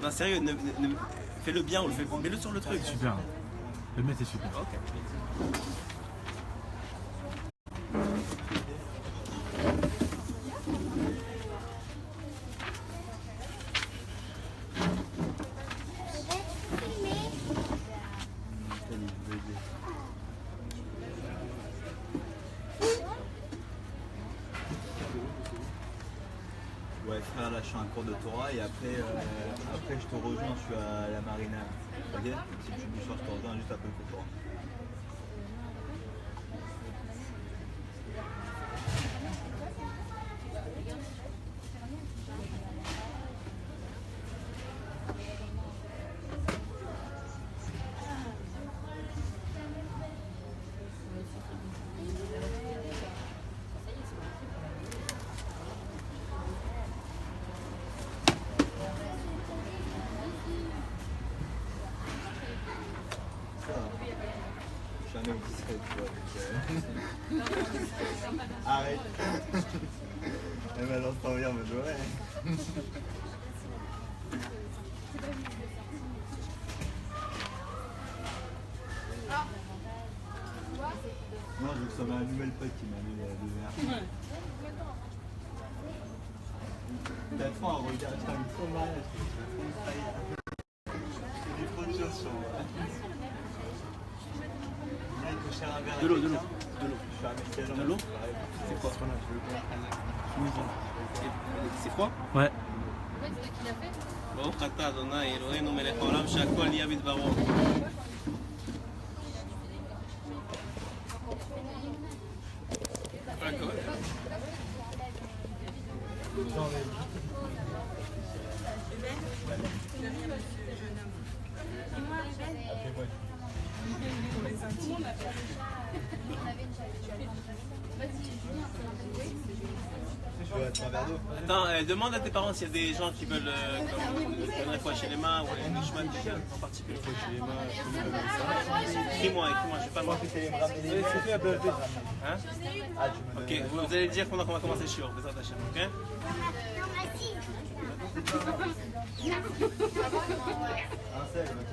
Non, sérieux, fais-le bien, mets-le sur le truc. Super. Le mec est super. Ok. Ouais frère, là je suis en cours de Torah et après, je te rejoins, je suis à la marina. Ok. Si tu me soir, je te rejoins juste après le cours de Torah. Jamais discret, tu vois. Arrête. Elle m'a lancé en me dit ouais. Non, je que ça m'a un nouvel pote qui m'a mis le verre. T'as trop un regard, je t'invite trop mal. J'ai dit trop de choses sur moi. De l'eau. De l'eau. C'est quoi? C'est froid? Ouais. ברוך אתה אדוני אלוהינו מלך העולם שהכל נהיה בדברו. Attends, demande à tes parents s'il y a des gens qui veulent comme la fois chez les mains ou les Nishman en particulier. Écris-moi, je sais pas moi. C'est fait à BFD. Hein? Ok, vous allez dire pendant qu'on va commencer le shiur, ok? Un seul, ok.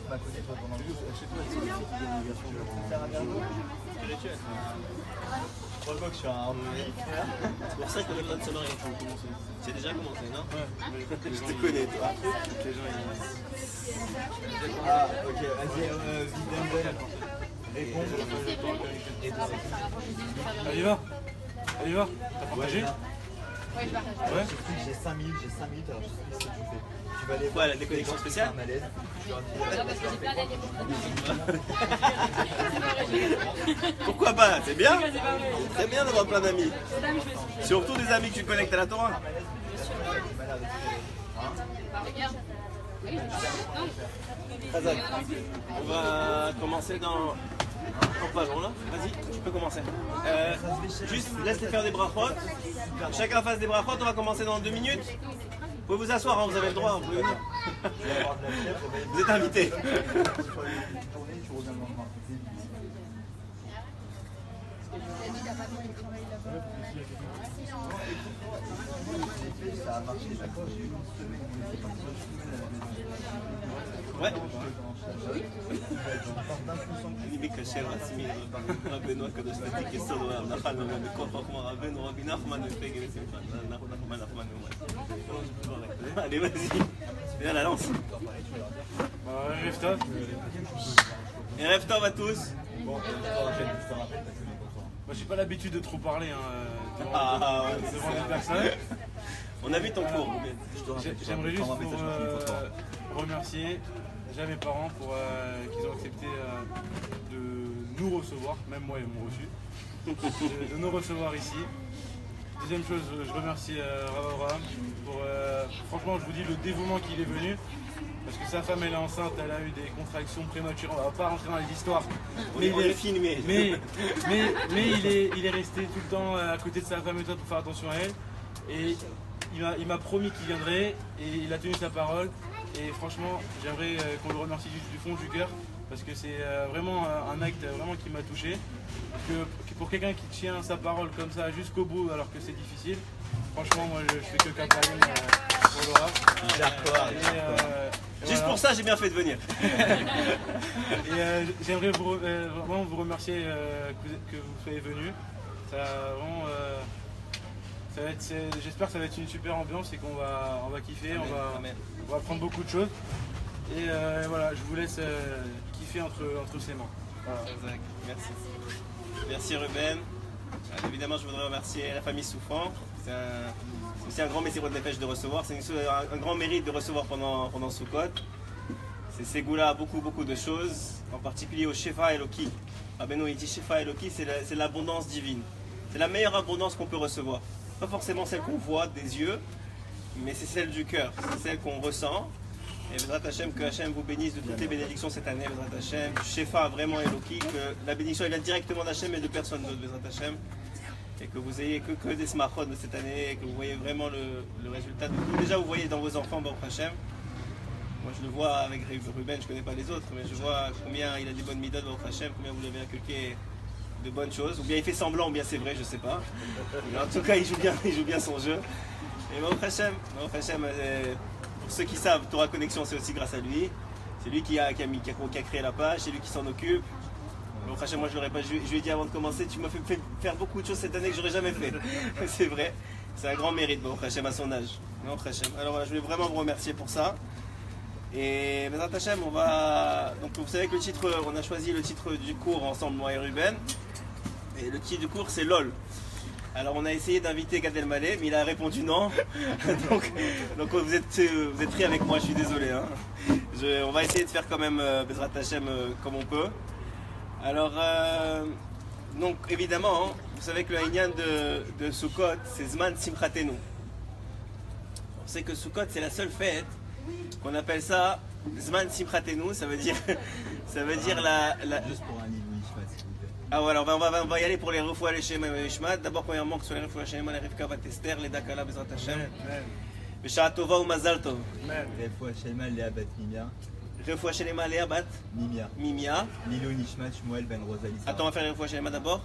Ma côté, toi, pendant le chez toi, c'est l'obligation de faire un verre d'eau spirituel. Je crois pas que je suis un. C'est pour ça que le plan sonore il faut commencer. C'est déjà commencé, non? Ouais. Je te connais, toi. Les gens, Ah, ok, vas-y, Videndel. Réponds. Allez, va. Allez, va. T'as partagé? Ouais, je partage. Ouais. J'ai 5 minutes, alors je sais pas ce que tu fais. Tu vas aller voir la déconnexion spéciale. Pourquoi pas? C'est bien. C'est bien d'avoir plein d'amis. Surtout des amis que tu connectes à la Torah. On va commencer dans pas long là. Vas-y, tu peux commencer. Juste laisse-les faire des brachot. Chacun fasse des brachot. On va commencer dans 2 minutes. Vous pouvez vous asseoir, hein, vous avez le droit, vous pouvez venir. Vous êtes invités. Ça a marché, d'accord, j'ai eu une semaine où j'étais parti sur une semaine à la maison. Ouais. אני בקשר עצמי, רבנו הקדוש צדיק יסוד עולם, נחלנו בכוח חוכמה רבנו רבי נחמן ופגל ושמחה, נחמן allez vas-y, viens la lance. Rêve top. Et rêve top à tous. Bon, Moi j'ai pas l'habitude de trop parler devant des personnes. On a vu ton cours. J'aimerais juste remercier déjà mes parents pour qu'ils ont accepté de nous recevoir, même moi ils m'ont reçu, de nous recevoir ici. Deuxième chose, je remercie Rav Abraham pour, franchement je vous dis le dévouement qu'il est venu. Parce que sa femme elle est enceinte, elle a eu des contractions prématurées, on va pas rentrer dans les histoires. Mais il est filmé. Mais il est resté tout le temps à côté de sa femme et toi pour faire attention à elle. Et il m'a promis qu'il viendrait et il a tenu sa parole. Et franchement, j'aimerais qu'on le remercie du fond du cœur parce que c'est vraiment un acte vraiment qui m'a touché. Que pour quelqu'un qui tient sa parole comme ça jusqu'au bout alors que c'est difficile, franchement moi je fais que campagne pour Laura. Juste pour ça j'ai bien fait de venir. Et j'aimerais vraiment vous remercier que vous soyez venus. Ça vraiment, j'espère que ça va être une super ambiance et qu'on va kiffer, on va apprendre beaucoup de choses. Et voilà, je vous laisse kiffer entre ses mains. Voilà. Exact. Merci. Merci Ruben. Évidemment, je voudrais remercier la famille Souffrant. C'est aussi un grand messire de pêche de recevoir. C'est un grand mérite de recevoir pendant Sukkot. C'est Ségoula a beaucoup de choses, en particulier au Shefa Eloki. Rabbeinu il dit Shefa Eloki, c'est l'abondance divine. C'est la meilleure abondance qu'on peut recevoir. Pas forcément celle qu'on voit des yeux, mais c'est celle du cœur, c'est celle qu'on ressent. Et Bezrat Hashem, que Hashem vous bénisse de toutes les bénédictions cette année, Bezrat Hashem. Shefa vraiment Eloki, que la bénédiction elle vient directement d'Hashem et de personne d'autre, Bezrat Hashem. Et que vous ayez que des smartphones de cette année, et que vous voyez vraiment le résultat de tout. Déjà vous voyez dans vos enfants, Baruch Hashem. Moi je le vois avec Ruben, je ne connais pas les autres, mais je vois combien il a des bonnes midotes, Baruch Hashem, combien vous l'avez inculqué de bonnes choses. Ou bien il fait semblant, ou bien c'est vrai, je ne sais pas. Mais en tout cas il joue bien son jeu. Et Baruch Hashem, pour ceux qui savent, Torah Connexion c'est aussi grâce à lui. C'est lui qui a créé la page, c'est lui qui s'en occupe. Baruch Hashem, moi je lui ai dit avant de commencer, tu m'as fait faire beaucoup de choses cette année que j'aurais jamais fait. C'est vrai, c'est un grand mérite Baruch Hashem à son âge. Baruch Hashem. Alors voilà, je voulais vraiment vous remercier pour ça. Et Bezrat Hashem, donc vous savez que on a choisi le titre du cours ensemble, moi et Ruben. Et le titre du cours c'est LOL. Alors on a essayé d'inviter Gad Elmaleh, mais il a répondu non. donc vous êtes pris avec moi, je suis désolé. Hein. On va essayer de faire quand même Bezrat Hashem comme on peut. Alors, donc évidemment, hein, vous savez que le Inyan de Sukkot, c'est Zman Simchatenu. On sait que Sukkot, c'est la seule fête qu'on appelle ça Zman Simchatenu, ça veut dire la... Juste pour un Ilou Nishmat, s'il vous plaît. Ah voilà, on va y aller pour les Refoua les Shema et Nishmat. D'abord, premièrement, que ce soit les Refoua les Shema, les Rivka Vatester, les Dakala, Bezrat Hashem. B'Shara Tova ou Mazal Tov. Refoua Shelma, Léa Bat Mimia. Refoua Shelema, Léa Bat Mimia. L'Ilou Nishmat, Shmuel Ben Rosalie. Attends, on va faire les Refoua Shelema d'abord.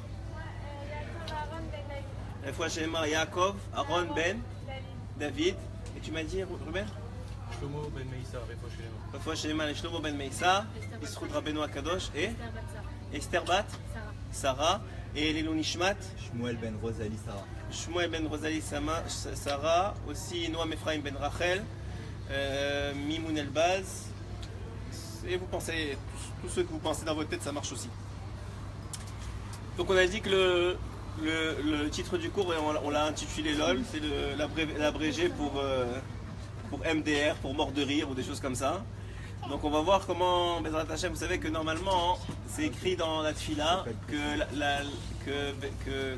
Refoua Shelema, Yaakov, Aaron Ben David. Et tu m'as dit, Ruben? Shlomo Ben Meissa, Refoua Shelema. Refoua Shelema, les Shlomo Ben Meissa, Yisroud Rabbeinu Akadosh et Esther Bat Sarah et l'Ilou Nishmat Shmuel Ben Rosalie Sarah. Shmuel Ben Rosalie Sarah, aussi Noam Ephraim Ben Rachel, Mimoun Elbaz. Et vous pensez, tous ceux que vous pensez dans votre tête, ça marche aussi. Donc on a dit que le titre du cours, on l'a intitulé LOL, c'est l'abrégé pour MDR, pour mort de rire ou des choses comme ça. Donc on va voir comment, Bezrat Hashem, vous savez que normalement, c'est écrit dans la Tfila comment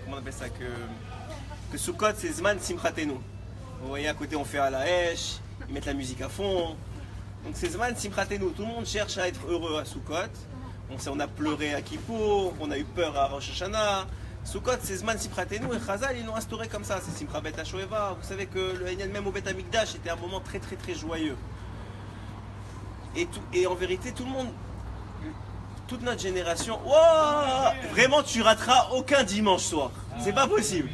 on appelle ça, que Sukkot c'est Zman Simchatenu. Vous voyez à côté on fait à la Hesh, ils mettent la musique à fond. Donc c'est Zman Simchatenu, tout le monde cherche à être heureux à Sukkot. On a pleuré à Kippour, on a eu peur à Rosh Hashanah. Sukkot c'est Zman Simchatenu et Chazal ils l'ont instauré comme ça, c'est Simcha Bet HaShoeva. Vous savez que le Inyan même au Bet Hamikdash était un moment très joyeux. Et en vérité tout le monde, toute notre génération, wow, vraiment tu rateras aucun dimanche soir, c'est pas possible.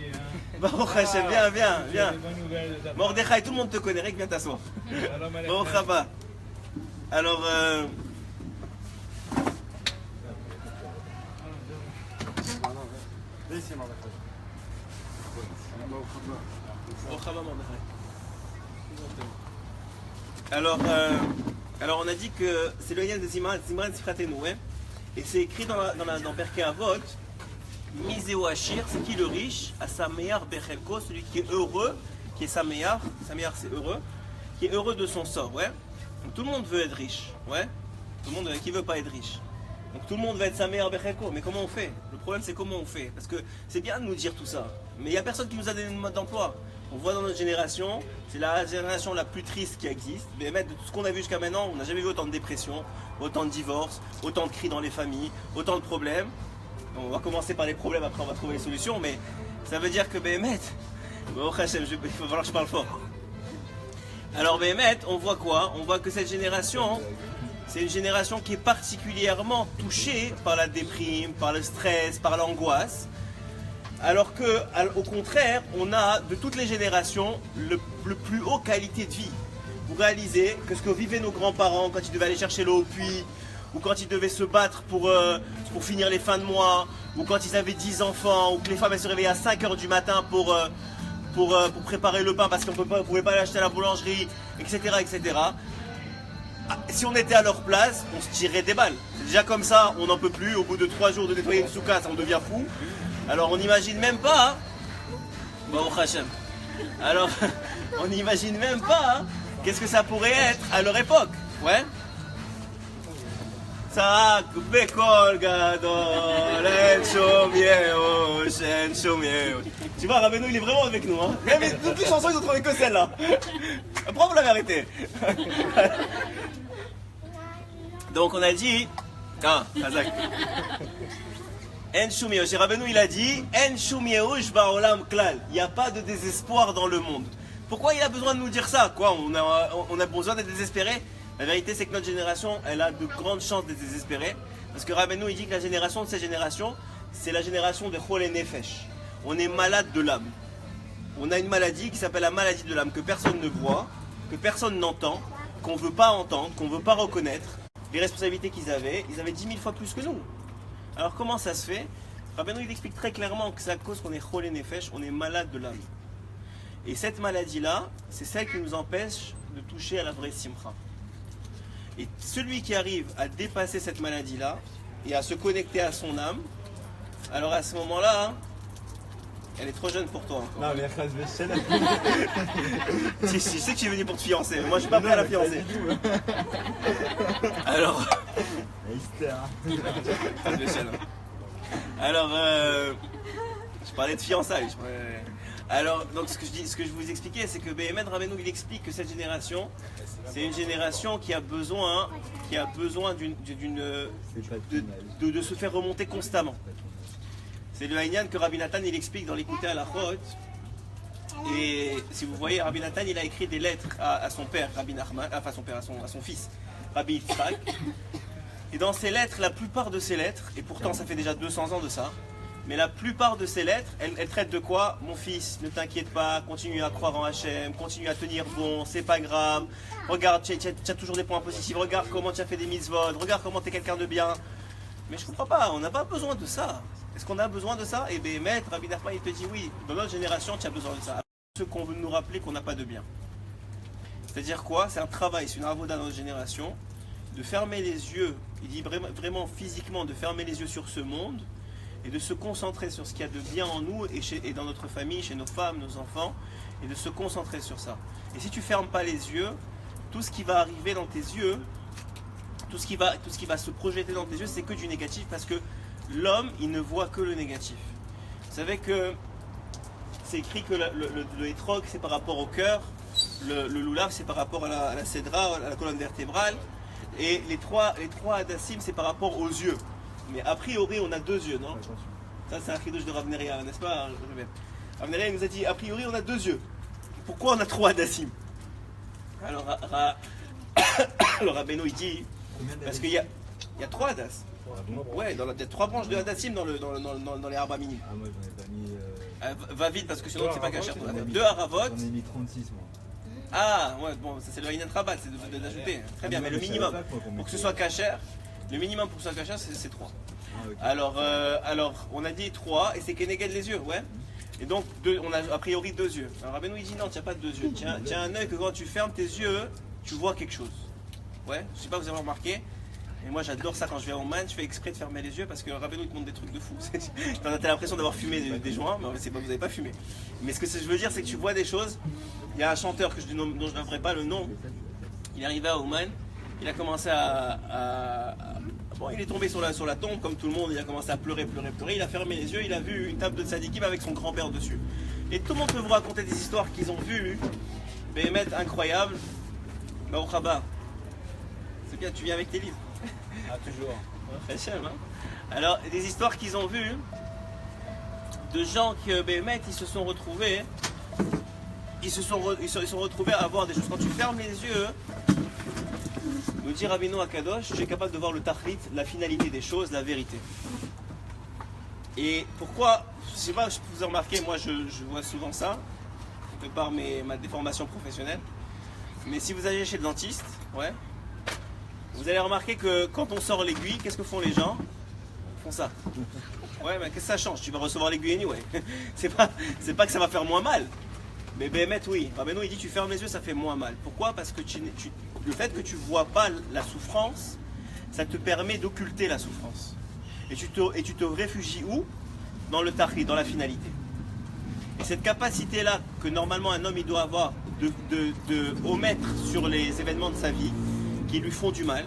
Baruch Hashem, viens. Mordechai, tout le monde te connaît, viens t'asseoir. Baruch Haba. Alors, alors on a dit que c'est le lien de Zimran Sifratenu, ouais. Et c'est écrit dans Perkei Avot, Miseo Ashir, c'est qui le riche, à Samear Bechelko, celui qui est heureux, qui est Samear c'est heureux, qui est heureux de son sort, ouais. Donc tout le monde veut être riche, ouais. Tout le monde, qui veut pas être riche. Donc tout le monde va être Samear Bechelko, mais comment on fait? Le problème c'est comment on fait, parce que c'est bien de nous dire tout ça, mais il n'y a personne qui nous a donné le mode d'emploi. On voit dans notre génération, c'est la génération la plus triste qui existe. Mais de tout ce qu'on a vu jusqu'à maintenant, on n'a jamais vu autant de dépression, autant de divorces, autant de cris dans les familles, autant de problèmes. On va commencer par les problèmes, après on va trouver les solutions, mais ça veut dire que Béhémet, il va falloir que je parle fort. Alors Béhémet, on voit quoi? On voit que cette génération, c'est une génération qui est particulièrement touchée par la déprime, par le stress, par l'angoisse. Alors que, au contraire, on a de toutes les générations le plus haut qualité de vie. Vous réalisez que ce que vivaient nos grands-parents quand ils devaient aller chercher l'eau au puits, ou quand ils devaient se battre pour finir les fins de mois, ou quand ils avaient 10 enfants, ou que les femmes elles se réveillaient à 5 h du matin pour préparer le pain parce qu'on ne pouvait pas l'acheter à la boulangerie, etc., etc. Si on était à leur place, on se tirerait des balles. C'est déjà comme ça, on n'en peut plus. Au bout de 3 jours de nettoyer une soukha, on devient fou. Alors on n'imagine même pas, bon Hachem. Alors on n'imagine même pas qu'est-ce que ça pourrait être à leur époque, ouais. Ça bekol gadol en shomieo shen shomieo. Tu vois, Rabbeinu il est vraiment avec nous, hein. Même toutes les chansons ils ont trouvé que celle-là. Pourquoi vous l'avez arrêté? Donc on a dit, ah, Kazak. En shumeo, chez Rabbeinu il a dit, en shumeo shbaolam klal. Il n'y a pas de désespoir dans le monde. Pourquoi il a besoin de nous dire ça? Quoi, on a besoin d'être désespéré? La vérité c'est que notre génération, elle a de grandes chances d'être désespérée. Parce que Rabbeinu il dit que la génération de ces générations, c'est la génération de Chol et Nefesh. On est malade de l'âme. On a une maladie qui s'appelle la maladie de l'âme, que personne ne voit, que personne n'entend, qu'on ne veut pas entendre, qu'on ne veut pas reconnaître. Les responsabilités qu'ils avaient, ils avaient 10 000 fois plus que nous. Alors comment ça se fait? Rabbeinu il explique très clairement que c'est à cause qu'on est Chol et Nefesh, on est malade de l'âme. Et cette maladie-là, c'est celle qui nous empêche de toucher à la vraie simcha. Et celui qui arrive à dépasser cette maladie-là et à se connecter à son âme, alors à ce moment-là, hein, elle est trop jeune pour toi encore. Non mais je sais que tu es venu pour te fiancer, mais moi je suis pas prêt à la fiancer. Alors... Alors, je parlais de fiançailles. Alors, donc ce que je vous expliquais, c'est que Béhémet Rabbeinu il explique que cette génération, c'est une génération qui a besoin de se faire remonter constamment. C'est le Haïnyan que Rabbi Nathan il explique dans l'écouté à la Chot. Et si vous voyez, Rabbi Nathan il a écrit des lettres à son père, Rabbi Nachman, enfin à son fils, Rabbi Yitzhak. Et dans ces lettres, la plupart de ces lettres, et pourtant ça fait déjà 200 ans de ça, mais la plupart de ces lettres, elles traitent de quoi? Mon fils, ne t'inquiète pas, continue à croire en Hachem, continue à tenir bon, c'est pas grave. Regarde, tu as toujours des points positifs, regarde comment tu as fait des mitzvot, regarde comment tu es quelqu'un de bien. Mais je comprends pas, on n'a pas besoin de ça. Est-ce qu'on a besoin de ça? Et bien, maître, Rabbi Nachman, il te dit oui, dans notre génération, tu as besoin de ça. Ce qu'on veut nous rappeler qu'on n'a pas de bien. C'est-à-dire quoi? C'est un travail, c'est une avoda dans notre génération, de fermer les yeux, il dit vraiment physiquement, de fermer les yeux sur ce monde, et de se concentrer sur ce qu'il y a de bien en nous et dans notre famille, chez nos femmes, nos enfants, et de se concentrer sur ça. Et si tu fermes pas les yeux, tout ce qui va arriver dans tes yeux, tout ce qui va se projeter dans tes yeux, c'est que du négatif, parce que l'homme, il ne voit que le négatif. Vous savez que c'est écrit que le hétrog, c'est par rapport au cœur, le loulav, c'est par rapport à la cédra, à la colonne vertébrale, et les trois hadassim, c'est par rapport aux yeux. Mais a priori, on a deux yeux, non? Ça, c'est un chidouche de Rav Neria, n'est-ce pas? Rav Neria nous a dit, a priori, on a deux yeux. Pourquoi on a trois hadassim? Alors, Rabbeinu, il dit, parce qu'il y a trois hadas. Ouais, il y a trois branches de hadassim dans les Arba Minim. Ah, moi, j'en ai pas mis... Va vite, parce que sinon, c'est pas caché. Deux haravot. J'en ai mis 36, moi. Ah, ouais, bon, ça c'est le Haïnyan Rabat, c'est d'ajouter. Très bien, mais le minimum, pour que ce soit cachère, le minimum pour que ce soit cachère, c'est 3. Ah, okay. Alors, on a dit 3, et c'est Keneged les yeux, ouais. Et donc, on a a priori 2 yeux. Alors, Rabbeinu il dit non, tu n'as pas 2 yeux. Tu as un œil que quand tu fermes tes yeux, tu vois quelque chose. Ouais, je sais pas, vous avez remarqué. Et moi j'adore ça quand je vais au Man, je fais exprès de fermer les yeux parce que Rabbeinu il te montre des trucs de fou. T'as l'impression d'avoir fumé des joints, mais c'est pas, vous n'avez pas fumé. Mais ce que je veux dire, c'est que tu vois des choses. Il y a un chanteur dont je ne donnerai pas le nom. Il est arrivé à Oman, il a commencé bon, il est tombé sur la tombe comme tout le monde, il a commencé à pleurer. Il a fermé les yeux, il a vu une table de tzadikim avec son grand-père dessus. Et tout le monde peut vous raconter des histoires qu'ils ont vues, Béhémet incroyable. Baruch haba. C'est bien, tu viens avec tes livres. Ah, toujours. Hachem, hein. Alors, des histoires qu'ils ont vues de gens qui, Béhémet, ils se sont retrouvés à voir des choses. Quand tu fermes les yeux, Nous dit Rabbeinu Akadosh, tu es capable de voir le tachlit, la finalité des choses, la vérité. Et pourquoi, je ne sais pas si vous avez remarqué, moi je vois souvent ça, de par ma déformation professionnelle. Mais si vous allez chez le dentiste, ouais, vous allez remarquer que quand on sort l'aiguille, qu'est-ce que font les gens? Ils font ça. Ouais, mais qu'est-ce que ça change? Tu vas recevoir l'aiguille anyway. C'est pas que ça va faire moins mal. Mais Béhémet, oui. Rabbeinu, il dit tu fermes les yeux, ça fait moins mal. Pourquoi? Parce que le fait que tu ne vois pas la souffrance, ça te permet d'occulter la souffrance. Et tu te réfugies où? Dans le tachlit, dans la finalité. Et cette capacité-là que normalement un homme il doit avoir de omettre sur les événements de sa vie qui lui font du mal,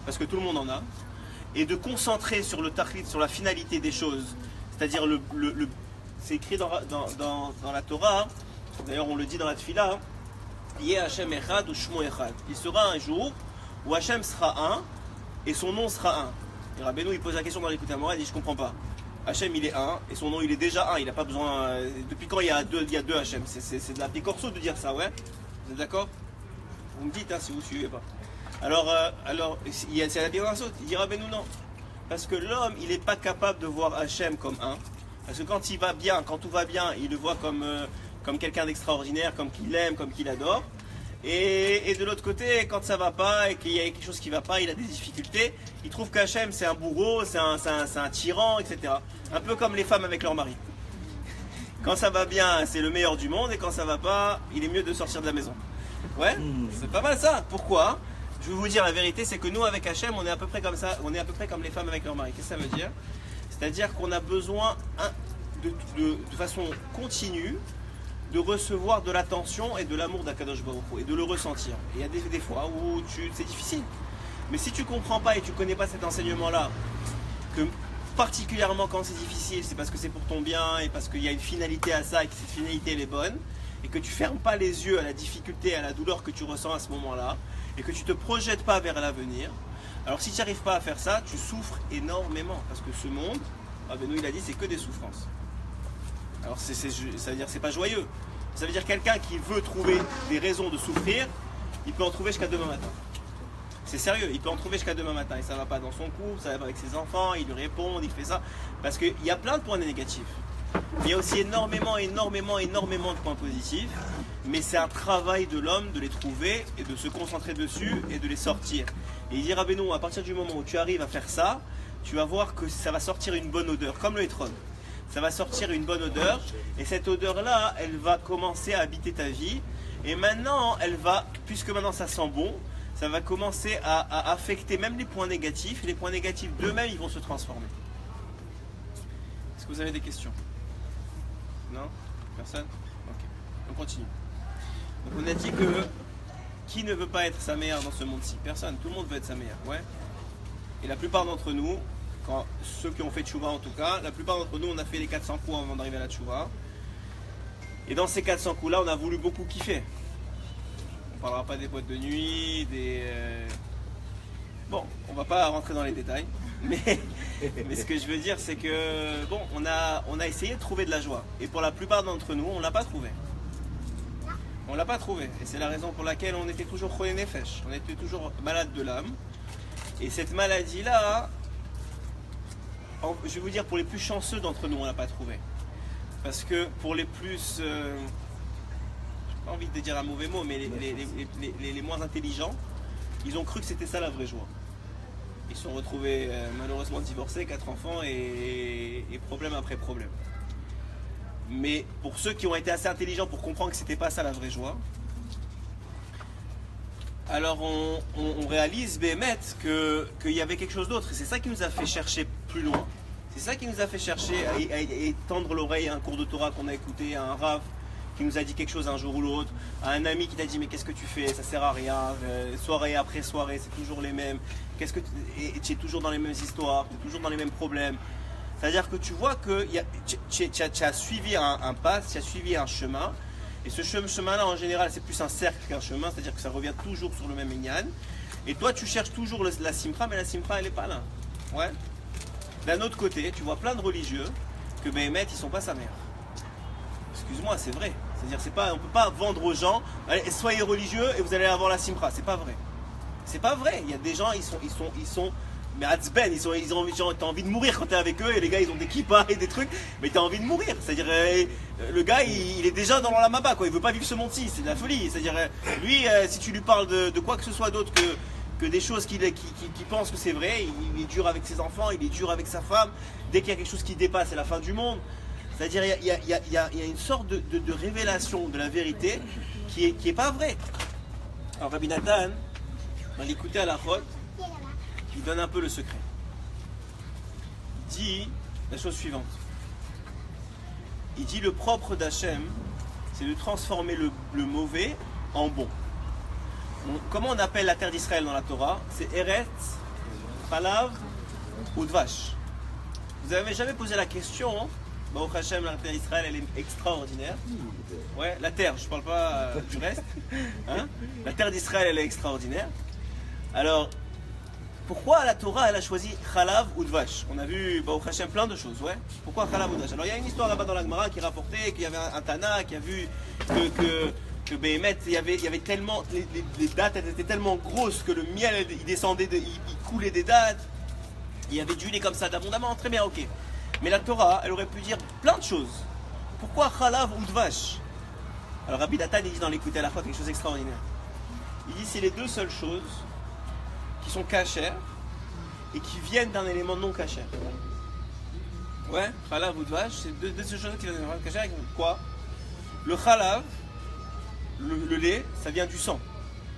parce que tout le monde en a, et de concentrer sur le tachlit, sur la finalité des choses, c'est-à-dire c'est écrit dans la Torah, d'ailleurs on le dit dans la Tfila, Yeh Hashem Echad ou Shmo Echad. Il sera un jour où Hashem sera un et son nom sera un. Et Rabbeinu il pose la question dans l'Écoute Amora, il dit je comprends pas. Hashem il est un et son nom il est déjà un, il n'a pas besoin. Depuis quand il y a deux Hashem? C'est de la picorso de dire ça, ouais? Vous êtes d'accord? Vous me dites hein, si vous ne suivez pas. Alors c'est la picorso, il dit Rabbeinu non. Parce que l'homme il n'est pas capable de voir Hashem comme un. Parce que quand il va bien, quand tout va bien, il le voit comme quelqu'un d'extraordinaire, comme qu'il aime, comme qu'il adore. Et de l'autre côté, quand ça va pas et qu'il y a quelque chose qui va pas, il a des difficultés, il trouve qu'Hachem c'est un bourreau, c'est un tyran, etc. Un peu comme les femmes avec leur mari. Quand ça va bien, c'est le meilleur du monde, et quand ça va pas, il est mieux de sortir de la maison. Ouais, c'est pas mal ça. Pourquoi? Je vais vous dire la vérité, c'est que nous avec Hachem, on est à peu près comme ça, on est à peu près comme les femmes avec leur mari. Qu'est-ce que ça veut dire? C'est-à-dire qu'on a besoin de façon continue de recevoir de l'attention et de l'amour d'Akadosh Baruch Hu et de le ressentir. Et il y a des fois où c'est difficile. Mais si tu ne comprends pas et tu ne connais pas cet enseignement-là, que particulièrement quand c'est difficile, c'est parce que c'est pour ton bien et parce qu'il y a une finalité à ça et que cette finalité elle est bonne, et que tu ne fermes pas les yeux à la difficulté, à la douleur que tu ressens à ce moment-là, et que tu ne te projettes pas vers l'avenir, alors si tu n'arrives pas à faire ça, tu souffres énormément. Parce que ce monde, Rabbeinu il a dit, c'est que des souffrances. Alors ça veut dire que c'est pas joyeux. Ça veut dire quelqu'un qui veut trouver des raisons de souffrir, il peut en trouver jusqu'à demain matin. C'est sérieux, il peut en trouver jusqu'à demain matin. Et ça va pas dans son couple, ça va pas avec ses enfants, il lui répond, il fait ça. Parce qu'il y a plein de points négatifs. Il y a aussi énormément de points positifs. Mais c'est un travail de l'homme de les trouver et de se concentrer dessus et de les sortir. Et il dit Rabbeinu, à partir du moment où tu arrives à faire ça, tu vas voir que ça va sortir une bonne odeur, comme le hétron. Ça va sortir une bonne odeur, et cette odeur-là, elle va commencer à habiter ta vie. Et maintenant, puisque maintenant ça sent bon, ça va commencer à affecter même les points négatifs. Et les points négatifs d'eux-mêmes, ils vont se transformer. Est-ce que vous avez des questions? Non? Personne? Ok. On continue. Donc on a dit que qui ne veut pas être sa meilleure dans ce monde-ci? Personne. Tout le monde veut être sa meilleure. Ouais. Et la plupart d'entre nous, ceux qui ont fait tchouva en tout cas, la plupart d'entre nous on a fait les 400 coups avant d'arriver à la tchouva. Et dans ces 400 coups là on a voulu beaucoup kiffer. On parlera pas des boîtes de nuit, Bon, on va pas rentrer dans les détails. Mais ce que je veux dire c'est que bon, on a essayé de trouver de la joie. Et pour la plupart d'entre nous, on l'a pas trouvé. On l'a pas trouvé. Et c'est la raison pour laquelle on était toujours cholé nefesh. On était toujours malade de l'âme. Et cette maladie là, je vais vous dire, pour les plus chanceux d'entre nous, on ne l'a pas trouvé. Parce que pour les plus, je n'ai pas envie de dire un mauvais mot, mais les moins intelligents, ils ont cru que c'était ça la vraie joie. Ils se sont retrouvés malheureusement divorcés, 4 enfants et problème après problème. Mais pour ceux qui ont été assez intelligents pour comprendre que c'était pas ça la vraie joie, alors on réalise, Béhémet, qu'il y avait quelque chose d'autre. Et c'est ça qui nous a fait chercher plus loin. C'est ça qui nous a fait chercher à tendre l'oreille à un cours de Torah qu'on a écouté, à un Rav qui nous a dit quelque chose un jour ou l'autre, à un ami qui t'a dit mais qu'est-ce que tu fais, ça sert à rien, soirée après soirée, c'est toujours les mêmes, tu es toujours dans les mêmes histoires, tu es toujours dans les mêmes problèmes. C'est-à-dire que tu vois que tu as suivi un pas, tu as suivi un chemin. Et ce chemin-là, en général, c'est plus un cercle qu'un chemin, c'est-à-dire que ça revient toujours sur le même inyan. Et toi, tu cherches toujours la simcha, mais la simcha, elle n'est pas là. Ouais. D'un autre côté, tu vois plein de religieux que Béhémet, ils ne sont pas sa mère. Excuse-moi, c'est vrai. C'est-à-dire, on ne peut pas vendre aux gens, allez, soyez religieux et vous allez avoir la simcha. C'est pas vrai. C'est pas vrai. Il y a des gens, ils sont mais Hatzben, ils ont t'as envie de mourir quand t'es avec eux, et les gars ils ont des kippas et des trucs, mais t'as envie de mourir. C'est-à-dire, le gars il est déjà dans l'Olamaba, quoi. Il veut pas vivre ce monde-ci, c'est de la folie. C'est-à-dire, lui, si tu lui parles de quoi que ce soit d'autre que des choses qu'il pense que c'est vrai, il est dur avec ses enfants, il est dur avec sa femme. Dès qu'il y a quelque chose qui dépasse, c'est la fin du monde. C'est-à-dire, il y a une sorte de révélation de la vérité qui est pas vraie. Alors, Rabbi Nathan, on l'écoutait à la Chod, il donne un peu le secret. Il dit la chose suivante. Il dit le propre d'Hachem, c'est de transformer le mauvais en bon. Comment on appelle la terre d'Israël dans la Torah? C'est Eretz, Chalav ou Dvash. Vous n'avez jamais posé la question, hein? Baruch Hashem, la terre d'Israël, elle est extraordinaire. Ouais, la terre, je ne parle pas du reste. Hein? La terre d'Israël, elle est extraordinaire. Alors, pourquoi la Torah, elle a choisi Chalav ou Dvash? On a vu, Baruch Hashem, plein de choses, ouais. Pourquoi Chalav ou Dvash? Alors, il y a une histoire là-bas dans la Gemara qui rapportait qu'il y avait un Tana qui a vu que Béhémet, il y avait tellement, les dattes elles étaient tellement grosses que le miel, il descendait, il coulait des dattes. Il y avait du lait comme ça d'abondamment, très bien, ok. Mais la Torah, elle aurait pu dire plein de choses. Pourquoi Chalav ou Dvash? Alors Rabbi Nathan, il dit dans l'écoute à la fois quelque chose d'extraordinaire. Il dit c'est les deux seules choses qui sont cachères et qui viennent d'un élément non cachère. Ouais, Chalav ou Dvash, c'est deux seules choses qui viennent d'un élément cachère. Quoi? Le Chalav, le lait, ça vient du sang.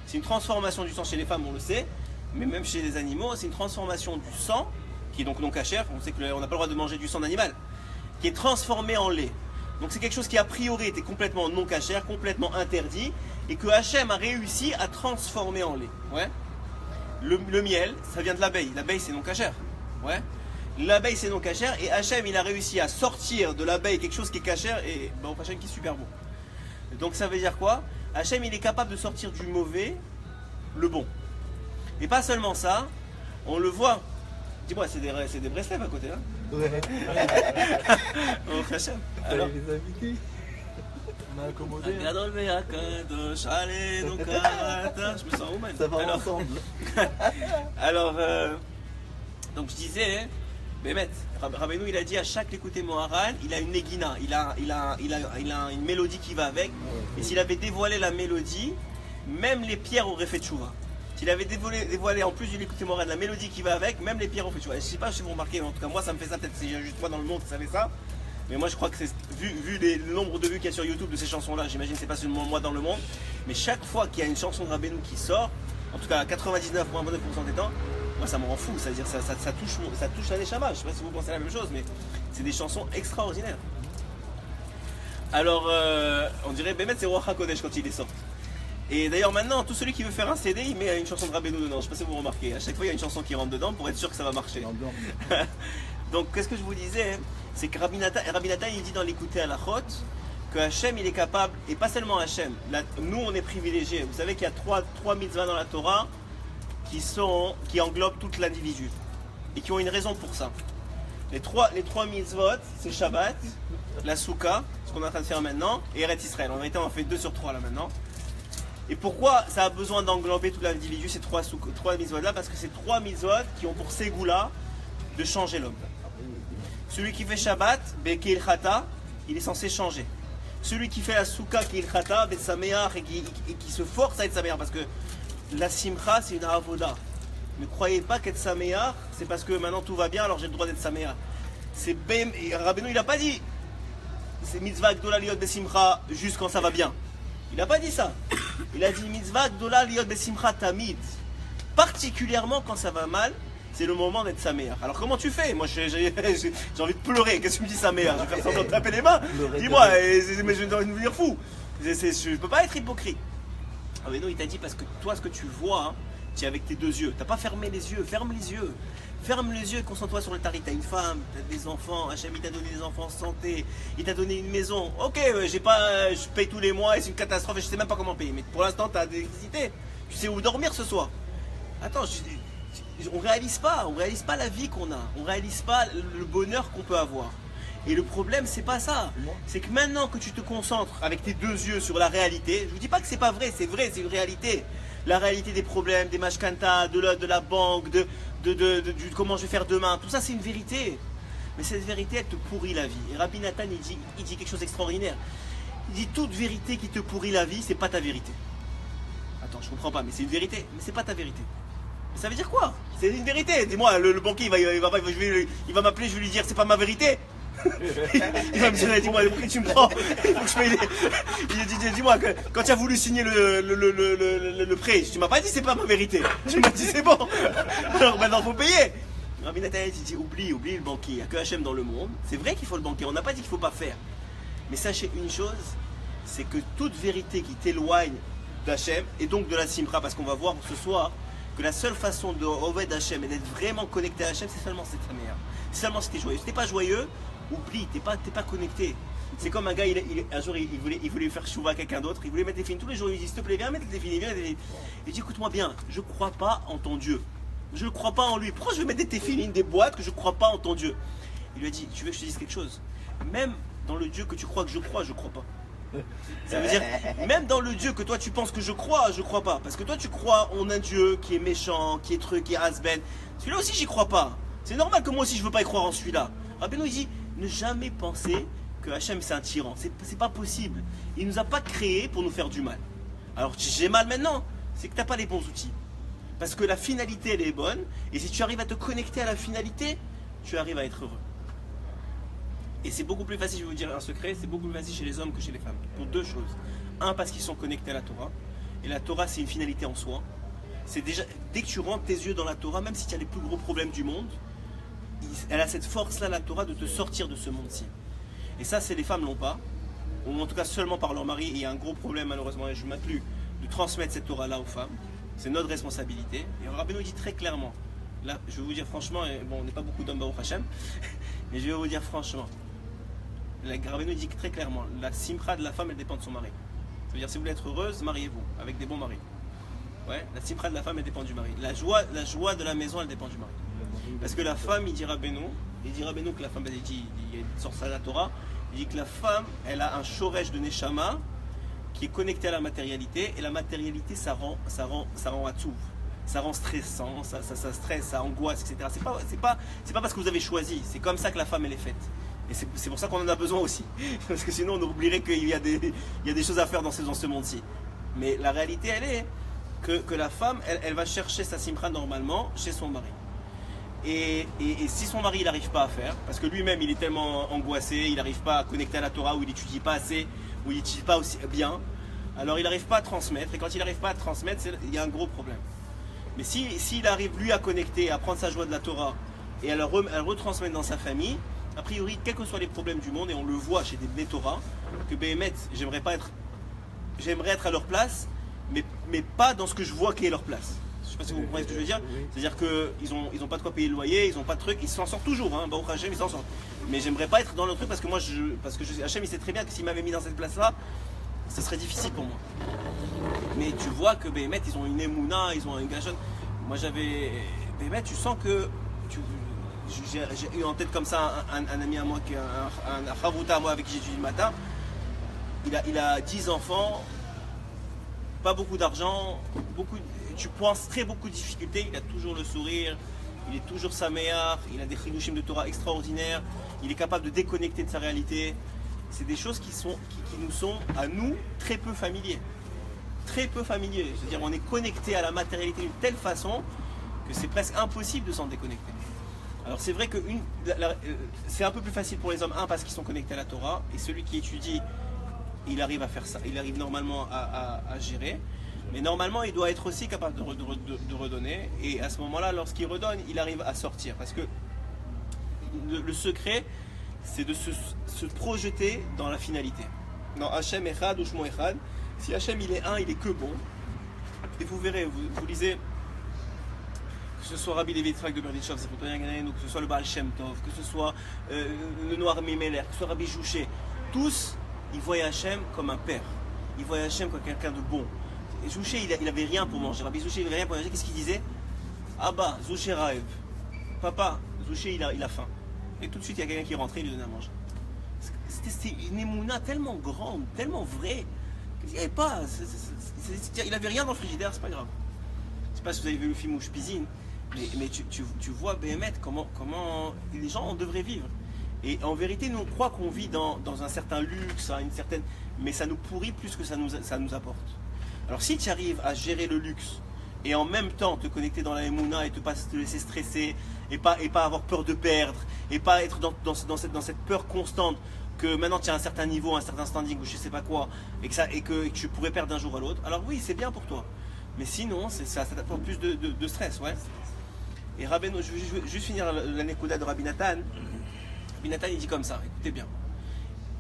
C'est une transformation du sang chez les femmes, on le sait, mais même chez les animaux, c'est une transformation du sang, qui est donc non cachère. On sait qu'on n'a pas le droit de manger du sang d'animal, qui est transformé en lait. Donc c'est quelque chose qui a priori était complètement non cachère, complètement interdit, et que Hachem a réussi à transformer en lait. Ouais. Le miel, ça vient de l'abeille. L'abeille, c'est non cachère. Ouais. L'abeille, c'est non cachère, et Hachem, il a réussi à sortir de l'abeille quelque chose qui est cachère, et bon, Hachem qui est super bon. Donc ça veut dire quoi? Hachem, il est capable de sortir du mauvais le bon. Et pas seulement ça, on le voit. Dis-moi, c'est des Breslev à côté, hein? Ouais. Oh, Hachem. Alors, les invités. On a accommodé. Je me sens woman. Ça va ensemble. Alors, donc je disais, Bémet, Rabbeinu il a dit à chaque écouté Moharan, il a une Negina, il a une mélodie qui va avec. Et s'il avait dévoilé la mélodie, même les pierres auraient fait tchouva. S'il avait dévoilé en plus du l'écouté Moharan la mélodie qui va avec, même les pierres auraient fait tchouva. Je ne sais pas si vous remarquez, mais en tout cas moi ça me fait ça, peut-être si j'ai juste toi dans le monde qui savait ça. Mais moi je crois que c'est, vu le nombre de vues qu'il y a sur YouTube de ces chansons-là, j'imagine que c'est pas seulement moi dans le monde, mais chaque fois qu'il y a une chanson de Rabbeinu qui sort, en tout cas à 99,9% des temps, moi ça me rend fou, c'est-à-dire ça touche la neshama. Je ne sais pas si vous pensez la même chose, mais c'est des chansons extraordinaires. Alors on dirait Bémet c'est Ruach HaKodesh quand il les sort. Et d'ailleurs maintenant, tout celui qui veut faire un CD, il met une chanson de Rabbeinu dedans. Je ne sais pas si vous remarquez, à chaque fois il y a une chanson qui rentre dedans pour être sûr que ça va marcher. Donc qu'est-ce que je vous disais, c'est que Rabbi Nathan il dit dans l'écouter à la Chot que Hachem il est capable, et pas seulement Hachem, nous on est privilégiés. Vous savez qu'il y a trois mitzvahs dans la Torah qui englobent toute l'individu et qui ont une raison pour ça. Les trois mitzvot, c'est Shabbat, la Souka, ce qu'on est en train de faire maintenant, et Eretz Israël. En vérité on en fait 2 sur 3 là maintenant. Et pourquoi ça a besoin d'englober tout l'individu, ces trois mitzvot là? Parce que c'est 3 mitzvot qui ont pour ségoula de changer l'homme. Celui qui fait Shabbat, Be'keil Chata, il est censé changer. Celui qui fait la Souka, Keil Chata, Betsameach, et qui se force à être Sameach, parce que la Simcha, c'est une Avoda. Ne croyez pas qu'être Sameach, c'est parce que maintenant tout va bien, alors j'ai le droit d'être Sameach. Rabbeinu, il n'a pas dit c'est mitzvah gdola liot besimcha juste quand ça va bien. Il n'a pas dit ça. Il a dit mitzvah gdola liot besimcha tamid. Particulièrement quand ça va mal, c'est le moment d'être Sameach. Alors comment tu fais? Moi j'ai envie de pleurer. Qu'est-ce que tu me dis Sameach? Je vais faire semblant de taper les mains. Dis-moi, mais je dois devenir fou. Je ne peux pas être hypocrite. Ah mais non, il t'a dit parce que toi ce que tu vois, hein, tu es avec tes 2 yeux. T'as pas fermé les yeux, ferme les yeux. Ferme les yeux et concentre-toi sur le tari. T'as une femme, t'as des enfants, Hachem il t'a donné des enfants en santé, il t'a donné une maison. Ok, je paye tous les mois et c'est une catastrophe et je sais même pas comment payer. Mais pour l'instant t'as de l'électricité. Tu sais où dormir ce soir. Attends, on réalise pas la vie qu'on a, on réalise pas le bonheur qu'on peut avoir. Et le problème, c'est pas ça. C'est que maintenant que tu te concentres avec tes deux yeux sur la réalité, je vous dis pas que c'est pas vrai, c'est une réalité. La réalité des problèmes, des mashkanta, de la banque, du comment je vais faire demain, tout ça c'est une vérité. Mais cette vérité, elle te pourrit la vie. Et Rabbi Nathan, il dit quelque chose d'extraordinaire. Il dit toute vérité qui te pourrit la vie, c'est pas ta vérité. Attends, je comprends pas, mais c'est une vérité, mais c'est pas ta vérité. Mais ça veut dire quoi? C'est une vérité. Dis-moi, le banquier, il va m'appeler, je vais lui dire, c'est pas ma vérité. Il va me dire, dis-moi, le prix tu me prends. Il faut que je paye dis-moi, quand tu as voulu signer le prêt, tu m'as pas dit, c'est pas ma vérité. Tu m'as dit, c'est bon. Alors maintenant, il faut payer. Rabbi Nathan, il dit, oublie le banquier. Il n'y a que Hachem dans le monde. C'est vrai qu'il faut le banquier. On n'a pas dit qu'il ne faut pas faire. Mais sachez une chose, c'est que toute vérité qui t'éloigne d'Hachem, et donc de la Simra, parce qu'on va voir ce soir, que la seule façon de Oved Hachem et d'être vraiment connecté à Hachem, c'est seulement cette meilleure. C'est seulement si tu es joyeux. Si tu n'es pas joyeux, oublie, tu n'es pas connecté. C'est comme un gars, un jour, il voulait faire chouva à quelqu'un d'autre, il voulait mettre des films tous les jours, il lui dit, s'il te plaît, viens mettre des films, Il dit, écoute-moi bien, je ne crois pas en ton Dieu. Je ne crois pas en lui. Pourquoi je vais mettre des téfilines, des boîtes que je ne crois pas en ton Dieu? Il lui a dit, tu veux que je te dise quelque chose? Même dans le Dieu que tu crois que je crois pas. Ça veut dire, même dans le Dieu que toi tu penses que je crois pas. Parce que toi tu crois en un Dieu qui est méchant, qui est truc, qui est hasben. Celui-là aussi j'y crois pas. C'est normal que moi aussi je veux pas y croire en celui-là. Rabbeinu il dit, ne jamais penser que Hachem c'est un tyran. C'est pas possible. Il nous a pas créés pour nous faire du mal. Alors j'ai mal maintenant, c'est que tu n'as pas les bons outils. Parce que la finalité elle est bonne, et si tu arrives à te connecter à la finalité, tu arrives à être heureux. Et c'est beaucoup plus facile, je vais vous dire un secret, c'est beaucoup plus facile chez les hommes que chez les femmes. Pour deux choses. Un, parce qu'ils sont connectés à la Torah, et la Torah c'est une finalité en soi. C'est déjà, dès que tu rentres tes yeux dans la Torah, même si tu as les plus gros problèmes du monde, elle a cette force-là, la Torah, de te sortir de ce monde-ci. Et ça, c'est les femmes l'ont pas, ou en tout cas seulement par leur mari, et il y a un gros problème malheureusement, et je ne m'inclus, de transmettre cette Torah-là aux femmes. C'est notre responsabilité. Et Rabbeinu nous dit très clairement, là je vais vous dire franchement, et bon on n'est pas beaucoup d'hommes Baruch Hashem, mais je vais vous dire franchement, Rabbeinu dit très clairement, la simcha de la femme elle dépend de son mari. Ça veut dire si vous voulez être heureuse, mariez-vous avec des bons maris. Ouais, la simcha de la femme elle dépend du mari. La joie de la maison elle dépend du mari. Parce que la femme, il dit Rabbeinu que la femme, il y a une sorte de la Torah, il dit que la femme, elle a un shoresh de neshama qui est connecté à la matérialité, et la matérialité ça rend atouv, ça rend stressant, ça stresse, ça angoisse, etc. C'est pas parce que vous avez choisi, c'est comme ça que la femme elle est faite. Et c'est pour ça qu'on en a besoin aussi, parce que sinon on oublierait qu'il y a des choses à faire dans ce monde-ci. Mais la réalité elle est que la femme elle va chercher sa simcha normalement chez son mari. Et si son mari il n'arrive pas à faire, parce que lui-même il est tellement angoissé, il n'arrive pas à connecter à la Torah, ou il n'étudie pas assez, ou il n'étudie pas aussi bien, alors il n'arrive pas à transmettre, et quand il n'arrive pas à transmettre, il y a un gros problème. Mais s'il arrive lui à connecter, à prendre sa joie de la Torah, et à la retransmettre dans sa famille, a priori, quels que soient les problèmes du monde, et on le voit chez des Bnei Torah, que Béhémet, j'aimerais être à leur place, mais pas dans ce que je vois qui est leur place. Je ne sais pas si vous comprenez ce que je veux dire. C'est-à-dire qu'ils n'ont pas de quoi payer le loyer, ils n'ont pas de truc, ils s'en sortent toujours, hein. Baruch Hashem, ils s'en sortent. Mais j'aimerais pas être dans le truc parce que moi, Hashem, il sait très bien que s'il m'avait mis dans cette place-là, ce serait difficile pour moi. Mais tu vois que Béhémet, ils ont une émouna, ils ont un gachon. Moi, Béhémet, tu sens que. J'ai eu en tête comme ça un ami à moi, un Chavruta à moi avec qui j'ai étudié le matin. Il a 10 enfants, pas beaucoup d'argent, tu penses très beaucoup de difficultés, il a toujours le sourire, il est toujours saméar, il a des chidushim de Torah extraordinaires, il est capable de déconnecter de sa réalité. C'est des choses qui nous sont, à nous, très peu familiers. Très peu familiers. C'est-à-dire on est connecté à la matérialité d'une telle façon que c'est presque impossible de s'en déconnecter. Alors c'est vrai que c'est un peu plus facile pour les hommes, parce qu'ils sont connectés à la Torah, et celui qui étudie, il arrive à faire ça, il arrive normalement à gérer. Mais normalement, il doit être aussi capable de redonner. Et à ce moment-là, lorsqu'il redonne, il arrive à sortir. Parce que le secret, c'est de se projeter dans la finalité. Dans Hachem Echad ou Shmo Echad. Si Hachem il est un, il est que bon. Et vous verrez, vous lisez, que ce soit Rabbi Levi Yitzhak de Berditchev, ou que ce soit le Baal Shem Tov, que ce soit le Noir Mimeler, que ce soit Rabbi Jouché, tous, ils voyaient Hachem comme un père. Ils voyaient Hachem comme quelqu'un de bon. Zouché, il n'avait rien pour manger. Rabbi Zouché, il n'avait rien pour manger. Qu'est-ce qu'il disait? Abba, Zouché Raev. Papa, Zouché, il a faim. Et tout de suite, il y a quelqu'un qui est rentré, il lui donne à manger. c'était une émouna tellement grande, tellement vraie, qu'il n'y avait pas. Il n'avait rien dans le frigidaire, c'est pas grave. Je sais pas si vous avez vu le film Ushpizin, mais tu vois, Béhémet, comment les gens en devraient vivre. Et en vérité, nous on croit qu'on vit dans un certain luxe, une certaine, mais ça nous pourrit plus que ça nous apporte. Alors si tu arrives à gérer le luxe et en même temps te connecter dans la Emouna et pas te laisser stresser et pas avoir peur de perdre et pas être dans cette peur constante que maintenant tu as un certain niveau, un certain standing ou je sais pas quoi et que tu pourrais perdre d'un jour à l'autre, alors oui, c'est bien pour toi. Mais sinon, ça t'apporte plus de stress, ouais. Et Rabbeinu, je vais juste finir l'anecdote de Rabbi Nathan. Rabbi Nathan, il dit comme ça, écoutez bien.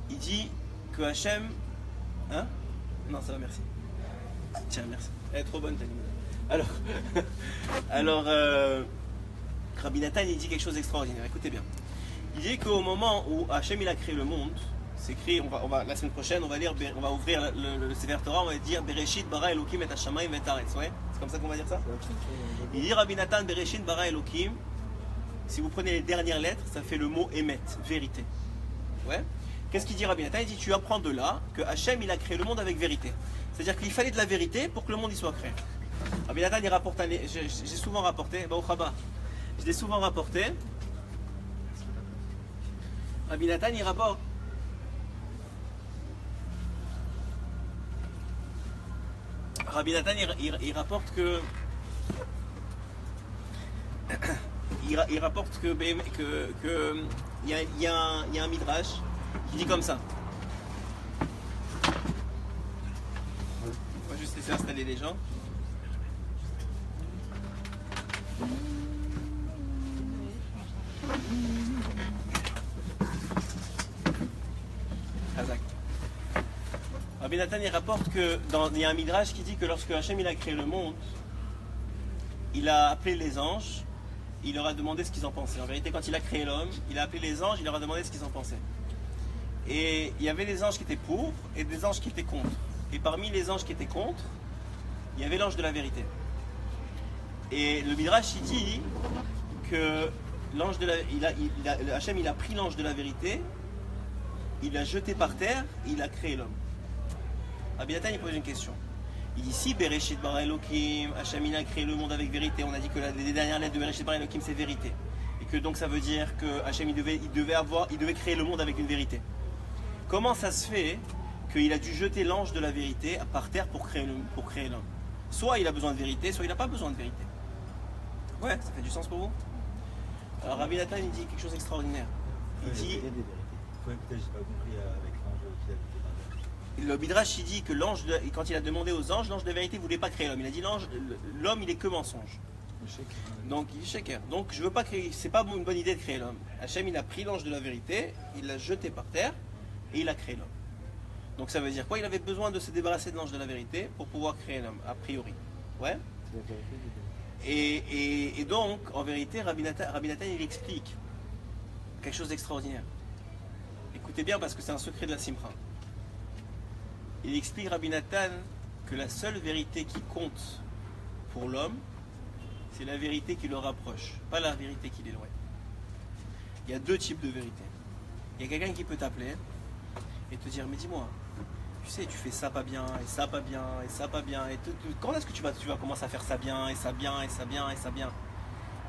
Il dit que Hachem... Hein? Non, ça va, merci. Tiens, merci. Elle est trop bonne, ta ligne. Alors Rabbi Nathan, il dit quelque chose d'extraordinaire, écoutez bien. Il dit qu'au moment où Hachem il a créé le monde, c'est écrit, la semaine prochaine, on va ouvrir le Sefer Torah, on va dire Bereshit bara Elokim et Hashamayim et Haaretz, ouais? C'est comme ça qu'on va dire ça? Il dit Rabbi Nathan Bereshit bara Elokim, si vous prenez les dernières lettres, ça fait le mot Emet, vérité. Ouais? Qu'est-ce qu'il dit Rabbi Nathan? Il dit tu apprends de là que Hachem il a créé le monde avec vérité. C'est-à-dire qu'il fallait de la vérité pour que le monde y soit créé. Rabbi Nathan il rapporte, j'ai souvent rapporté, je l'ai souvent rapporté. Rabbi Nathan il rapporte. Rabbi Nathan il rapporte que il rapporte que il y a un midrash qui dit comme ça. On va juste laisser installer les gens. Rabbi Nathan il rapporte que il y a un midrash qui dit que lorsque Hachem il a créé le monde, il a appelé les anges, il leur a demandé ce qu'ils en pensaient. En vérité, quand il a créé l'homme, il a appelé les anges, il leur a demandé ce qu'ils en pensaient. Et il y avait des anges qui étaient pour et des anges qui étaient contre. Et parmi les anges qui étaient contre, il y avait l'ange de la vérité. Et le midrash il dit que l'ange de la, Hachem il a pris l'ange de la vérité, il l'a jeté par terre, et il a créé l'homme. Rabbi Nathan il pose une question. Il dit si Bereshit bara Elokim, Hachem il a créé le monde avec vérité, on a dit que les dernières lettres de Bereshit bara Elokim c'est vérité. Et que donc ça veut dire que Hachem il devait créer le monde avec une vérité. Comment ça se fait qu'il a dû jeter l'ange de la vérité par terre pour créer l'homme? Soit il a besoin de vérité, soit il n'a pas besoin de vérité. Ouais, ça fait du sens pour vous? Alors Rabbi Nathan il dit quelque chose d'extraordinaire. Il dit... Il y a des vérités. Peut-être j'ai pas compris avec l'ange qui a été par terre. Le Midrash il dit que quand il a demandé aux anges, l'ange de la vérité ne voulait pas créer l'homme. Il a dit l'homme il est que mensonge. Donc il dit shaker. Donc je veux pas créer, c'est pas une bonne idée de créer l'homme. Hachem il a pris l'ange de la vérité, il l'a jeté par terre et il a créé l'homme. Donc ça veut dire quoi? Il avait besoin de se débarrasser de l'ange de la vérité pour pouvoir créer l'homme, a priori. Ouais. Et donc en vérité Rabbi Nathan il explique quelque chose d'extraordinaire. Écoutez bien parce que c'est un secret de la Simcha. Il explique Rabbi Nathan que la seule vérité qui compte pour l'homme, c'est la vérité qui le rapproche, pas la vérité qui l'éloigne. Il y a deux types de vérités. Il y a quelqu'un qui peut t'appeler et te dire mais dis-moi, tu sais tu fais ça pas bien et ça pas bien et ça pas bien et quand est-ce que tu vas commencer à faire ça bien et ça bien et ça bien et ça bien?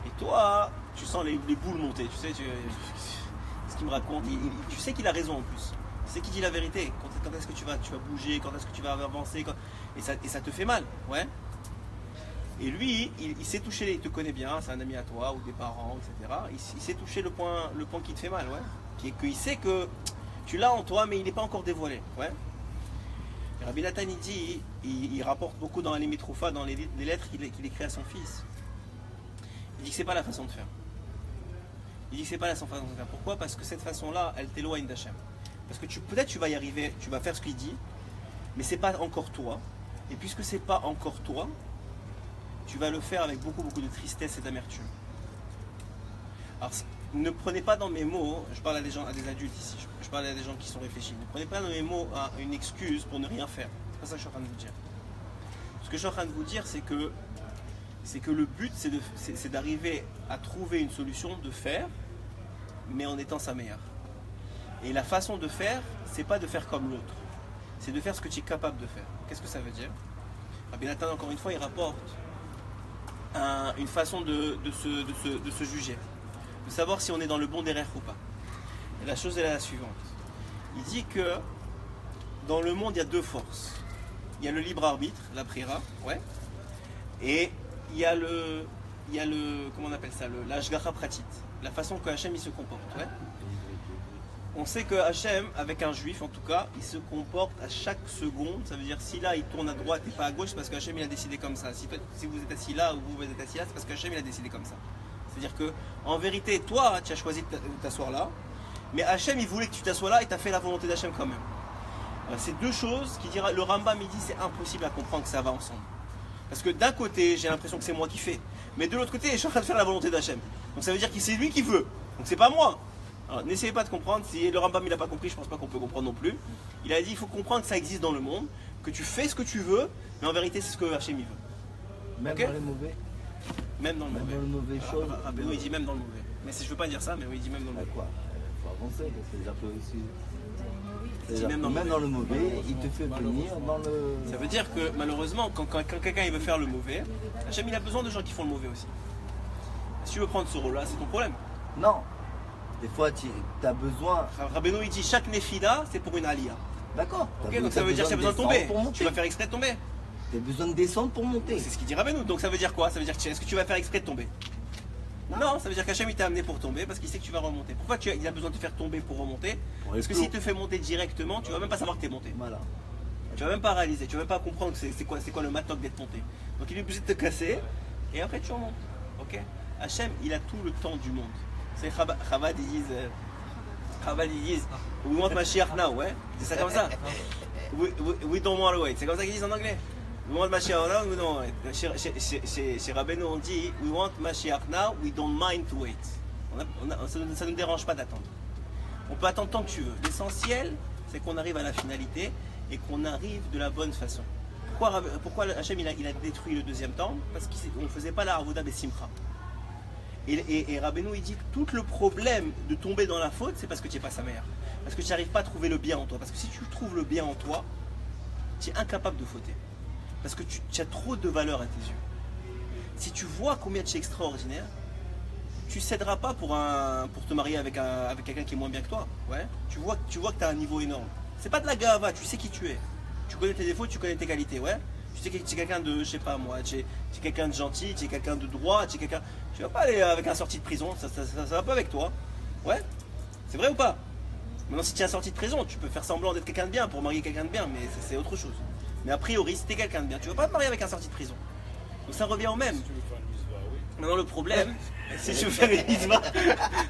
Et toi tu sens les boules monter, tu sais ce qu'il me raconte, tu sais qu'il a raison en plus. Tu sais qu'il dit la vérité. Quand est-ce que tu vas bouger, quand est-ce que tu vas avancer, et ça te fait mal, ouais. Et lui, il sait toucher, il te connaît bien, c'est un ami à toi ou des parents, etc. Il sait toucher le point qui te fait mal, ouais. Qu'il sait que tu l'as en toi, mais il n'est pas encore dévoilé, ouais. Et Rabbi Nathan il dit, il rapporte beaucoup dans les Mitroufa, dans les lettres qu'il écrit à son fils. Il dit que c'est pas la façon de faire. Il dit que c'est pas la façon de faire. Pourquoi? Parce que cette façon-là, elle t'éloigne d'Hachem. Parce que peut-être tu vas y arriver, tu vas faire ce qu'il dit, mais c'est pas encore toi. Et puisque c'est pas encore toi, tu vas le faire avec beaucoup de tristesse et d'amertume. Alors ne prenez pas dans mes mots, je parle à des adultes ici, je parle à des gens qui sont réfléchis, ne prenez pas dans mes mots une excuse pour ne rien faire. C'est pas ça que je suis en train de vous dire. Ce que je suis en train de vous dire, c'est que le but c'est d'arriver à trouver une solution de faire, mais en étant sa meilleure. Et la façon de faire, c'est pas de faire comme l'autre. C'est de faire ce que tu es capable de faire. Qu'est-ce que ça veut dire? Rabbi Nathan, encore une fois, il rapporte une façon de se juger. De savoir si on est dans le bon derrière ou pas. Et la chose est la suivante. Il dit que dans le monde, il y a deux forces. Il y a le libre arbitre, la prière, ouais. Et il y a le comment on appelle ça, l'ashgacha pratit, la façon que Hachem il se comporte, ouais. On sait que Hachem, avec un juif en tout cas, il se comporte à chaque seconde. Ça veut dire si là il tourne à droite et pas à gauche, c'est parce que Hachem il a décidé comme ça. Si vous êtes assis là ou vous êtes assis là, c'est parce que Hachem il a décidé comme ça. C'est-à-dire que en vérité, toi tu as choisi de t'asseoir là, mais Hachem il voulait que tu t'assoies là et tu as fait la volonté d'Hachem quand même. C'est deux choses qui dira, le Rambam il dit c'est impossible à comprendre que ça va ensemble. Parce que d'un côté j'ai l'impression que c'est moi qui fais, mais de l'autre côté je suis en train de faire la volonté d'Hachem. Donc ça veut dire que c'est lui qui veut, donc c'est pas moi. Alors n'essayez pas de comprendre, si le Rambam il n'a pas compris, je pense pas qu'on peut comprendre non plus. Il a dit il faut comprendre que ça existe dans le monde, que tu fais ce que tu veux, mais en vérité c'est ce que Hachem il veut. Même Okay? dans les mauvais. Même dans le mauvais. Dans le mauvais chose. Rabbeinu il dit même dans le mauvais. Mais je veux pas dire ça, mais oui il dit même dans le mauvais. Quoi? Faut avancer, c'est-à-dire que aussi. Il dit même Même dans le mauvais, il te fait venir dans le. Ça veut dire que malheureusement, quand quelqu'un il veut faire le mauvais, Hachem il a besoin de gens qui font le mauvais aussi. Si tu veux prendre ce rôle-là, c'est ton problème. Non. Des fois, tu as besoin. Rabbeinu il dit chaque nefila c'est pour une aliyah. D'accord. Ok, donc ça veut dire que tu as besoin de tomber. Tu vas faire exprès de tomber. Tu as besoin de descendre pour monter. C'est ce qu'il dit Rabbeinu. Donc ça veut dire quoi? Ça veut dire que est-ce que tu vas faire exprès de tomber? Non, ça veut dire qu'Hachem il t'a amené pour tomber parce qu'il sait que tu vas remonter. Pourquoi il a besoin de te faire tomber pour remonter? Parce que s'il te fait monter directement, tu vas même pas savoir que tu es monté. Voilà. Tu vas même pas réaliser, tu vas même pas comprendre que c'est quoi le matok d'être monté. Donc il est obligé de te casser et après tu remontes. Ok? Hachem il a tout le temps du monde. C'est Chabad ils disent we want Mashiach now, ouais? C'est ça comme ça. We don't want to wait. C'est comme ça qu'ils disent en anglais. We want Mashiach now, we don't want to wait. Chez Rabbeinu on dit we want Mashiach now, we don't mind to wait. Ça ne nous dérange pas d'attendre. On peut attendre tant que tu veux. L'essentiel c'est qu'on arrive à la finalité et qu'on arrive de la bonne façon. Pourquoi Hachem il a détruit le deuxième temple? Parce qu'on ne faisait pas la Avoda Besimcha. Et Rabbeinu il dit tout le problème de tomber dans la faute, c'est parce que tu n'es pas sa mère. Parce que tu n'arrives pas à trouver le bien en toi. Parce que si tu trouves le bien en toi, tu es incapable de fauter. Parce que tu as trop de valeur à tes yeux. Si tu vois combien tu es extraordinaire, tu ne céderas pas pour te marier avec quelqu'un qui est moins bien que toi. Ouais. Tu vois que tu as un niveau énorme. C'est pas de la gava, tu sais qui tu es. Tu connais tes défauts, tu connais tes qualités. Ouais. Tu sais que tu es quelqu'un de, je sais pas moi, tu es quelqu'un de gentil, tu es quelqu'un de droit, tu es quelqu'un. Tu vas pas aller avec un sorti de prison, ça va pas avec toi. Ouais. C'est vrai ou pas? Maintenant, si tu es un sorti de prison, tu peux faire semblant d'être quelqu'un de bien pour marier quelqu'un de bien, mais c'est autre chose. Mais a priori, si tu es quelqu'un de bien, tu vas pas te marier avec un sorti de prison. Donc ça revient au même. Maintenant, le problème, si tu veux faire une mitzvah,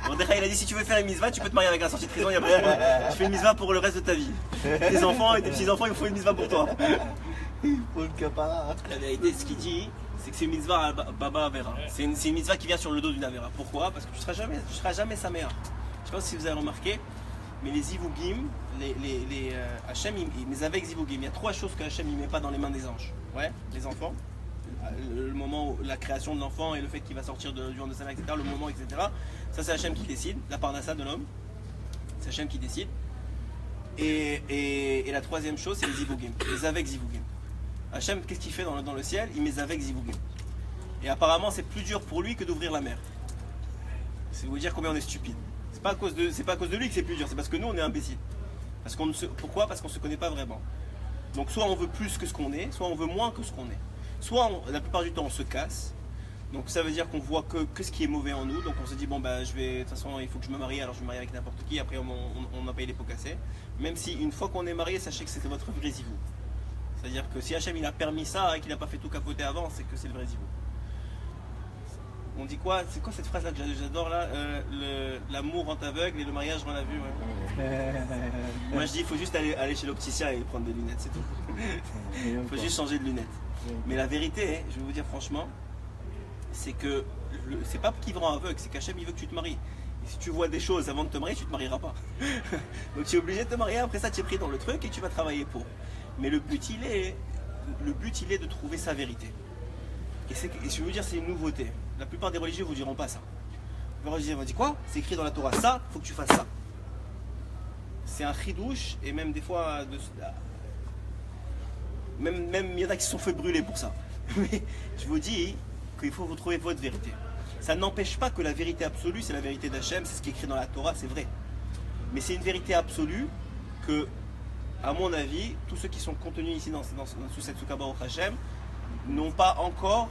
bon, déjà, il a dit si tu veux faire une mitzvah, tu peux te marier avec un sorti de prison, il y a pas de problème. Tu fais une mitzvah pour le reste de ta vie. Tes enfants et tes petits-enfants, il faut une mitzvah pour toi. Il faut le capara. La vérité, ce qu'il dit, c'est que c'est une mitzvah Baba Avera. C'est une mitzvah qui vient sur le dos d'une Avera. Pourquoi? Parce que tu seras jamais sa mère. Je sais pas si vous avez remarqué, mais les Zivugim, Hachem, mais avec Zivugim, il y a trois choses que Hachem ne met pas dans les mains des anges. Ouais, les enfants. Le moment où la création de l'enfant et le fait qu'il va sortir du ventre de sa mère, etc., le moment, etc. Ça, c'est Hachem qui décide. La parnassa de l'homme, c'est Hachem qui décide. Et la troisième chose, c'est les Zivugim, les avec Zivugim. Hachem, qu'est-ce qu'il fait dans le ciel? Il met avec Zivugim. Et apparemment, c'est plus dur pour lui que d'ouvrir la mer. C'est vous dire combien on est stupide. C'est pas à cause de lui que c'est plus dur, c'est parce que nous, on est imbéciles. Pourquoi? Parce qu'on ne se connaît pas vraiment. Donc, soit on veut plus que ce qu'on est, soit on veut moins que ce qu'on est. Soit, la plupart du temps, on se casse. Donc, ça veut dire qu'on voit que ce qui est mauvais en nous. Donc, on se dit, bon, bah, de toute façon, il faut que je me marie, alors je me marie avec n'importe qui. Après, on a payé les pots cassés. Même si, une fois qu'on est marié, sachez que c'est votre vrai zivou. C'est-à-dire que si Hachem il a permis ça et qu'il n'a pas fait tout capoter avant, c'est que c'est le vrai zivou. On dit quoi? C'est quoi cette phrase là que j'adore là? L'amour rend aveugle et le mariage rend la vue. Ouais. Moi je dis il faut juste aller chez l'opticien et prendre des lunettes, c'est tout. Il faut juste changer de lunettes. Mais la vérité, je vais vous dire franchement, c'est que c'est pas qui rend aveugle, c'est qu'Hachem il veut que tu te maries. Et si tu vois des choses avant de te marier, tu te marieras pas. Donc tu es obligé de te marier, après ça tu es pris dans le truc et tu vas travailler pour. Mais le but il est de trouver sa vérité. Et je veux dire c'est une nouveauté. La plupart des religieux vous diront pas ça. Les religieux vont dire quoi? C'est écrit dans la Torah, ça, faut que tu fasses ça. c'est un chidouche, et même des fois, même il y en a qui se sont fait brûler pour ça. Mais je vous dis qu'il faut retrouver votre vérité. Ça n'empêche pas que la vérité absolue, c'est la vérité d'Hachem, c'est ce qui est écrit dans la Torah, c'est vrai. Mais c'est une vérité absolue que, à mon avis, tous ceux qui sont contenus ici sous cette Souka Baruch Hashem n'ont pas encore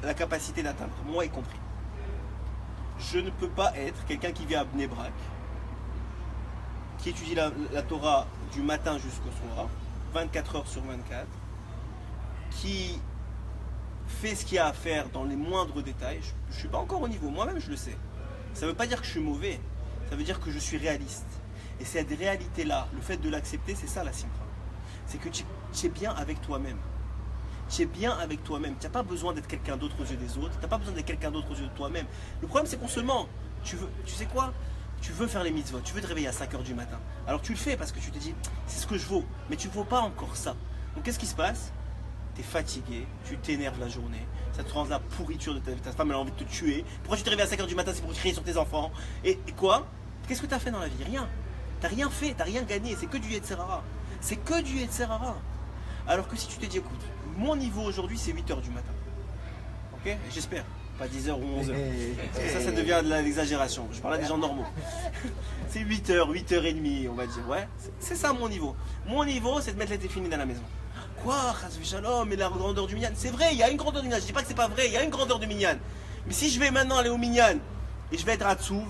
la capacité d'atteindre, moi y compris. Je ne peux pas être quelqu'un qui vit à Bnei Brak, qui étudie la Torah du matin jusqu'au soir, 24 heures sur 24, qui fait ce qu'il y a à faire dans les moindres détails. Je ne suis pas encore au niveau, moi-même je le sais. Ça ne veut pas dire que je suis mauvais, ça veut dire que je suis réaliste. Et cette réalité-là, le fait de l'accepter, c'est ça la simcha. C'est que tu es bien avec toi-même. Tu es bien avec toi-même. Tu n'as pas besoin d'être quelqu'un d'autre aux yeux des autres. Tu n'as pas besoin d'être quelqu'un d'autre aux yeux de toi-même. Le problème, c'est qu'on se ment. Tu sais quoi? Tu veux faire les mitzvot, tu veux te réveiller à 5 h du matin. Alors tu le fais parce que tu te dis, c'est ce que je vaux. Mais tu ne vaux pas encore ça. Donc qu'est-ce qui se passe? Tu es fatigué, tu t'énerves la journée. Ça te rend la pourriture de ta femme, elle a envie de te tuer. Pourquoi tu te réveilles à 5 h du matin? C'est pour crier sur tes enfants. Et quoi? Qu'est-ce que tu as fait dans la vie? Rien. Tu n'as rien fait, tu n'as rien gagné. C'est que du Yetzerara. C'est que du Yetzerara. Alors que si tu te dis, écoute, mon niveau aujourd'hui c'est 8 h du matin. Ok? J'espère. Pas 10 h ou 11 h. Parce que ça devient de l'exagération. Je parle à des gens normaux. C'est 8 h, 8 h 30, on va dire. Ouais, c'est ça mon niveau. Mon niveau, c'est de mettre les téfilines à la maison. Quoi? Chas v'shalom, et la grandeur du minyan. C'est vrai, il y a une grandeur du minyan. Je dis pas que c'est pas vrai, il y a une grandeur du minyan. Mais si je vais maintenant aller au minyan et je vais être à Tzouv,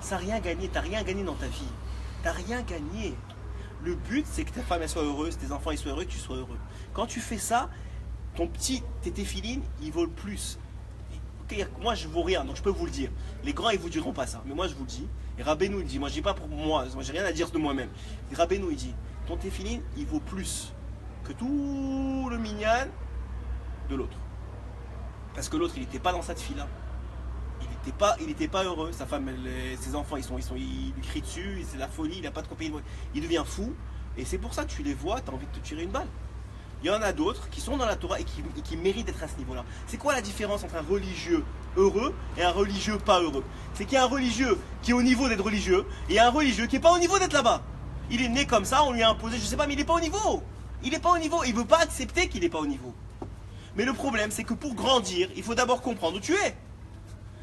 ça n'a rien gagné. T'as rien gagné dans ta vie. T'as rien gagné. Le but, c'est que ta femme elle soit heureuse, tes enfants ils soient heureux, que tu sois heureux. Quand tu fais ça, tes téfilines, ils valent plus. Okay, moi, je ne vaux rien, donc je peux vous le dire. Les grands, ils ne vous diront pas ça. Mais moi, je vous le dis. Et Rabbeinu, il dit, moi, je ne dis pas pour moi, j'ai rien à dire de moi-même. Rabbeinu, il dit, ton téfiline, il vaut plus que tout le minyan de l'autre. Parce que l'autre, il n'était pas dans cette fila. Il n'était pas heureux. Sa femme, ses enfants, ils lui crient dessus, c'est la folie, il n'a pas de compagnie. Il devient fou. Et c'est pour ça que tu les vois, tu as envie de te tirer une balle. Il y en a d'autres qui sont dans la Torah et qui méritent d'être à ce niveau-là. C'est quoi la différence entre un religieux heureux et un religieux pas heureux? C'est qu'il y a un religieux qui est au niveau d'être religieux et un religieux qui n'est pas au niveau d'être là-bas. Il est né comme ça, on lui a imposé, je sais pas, mais il n'est pas au niveau. Il n'est pas au niveau, il ne veut pas accepter qu'il n'est pas au niveau. Mais le problème, c'est que pour grandir, il faut d'abord comprendre où tu es.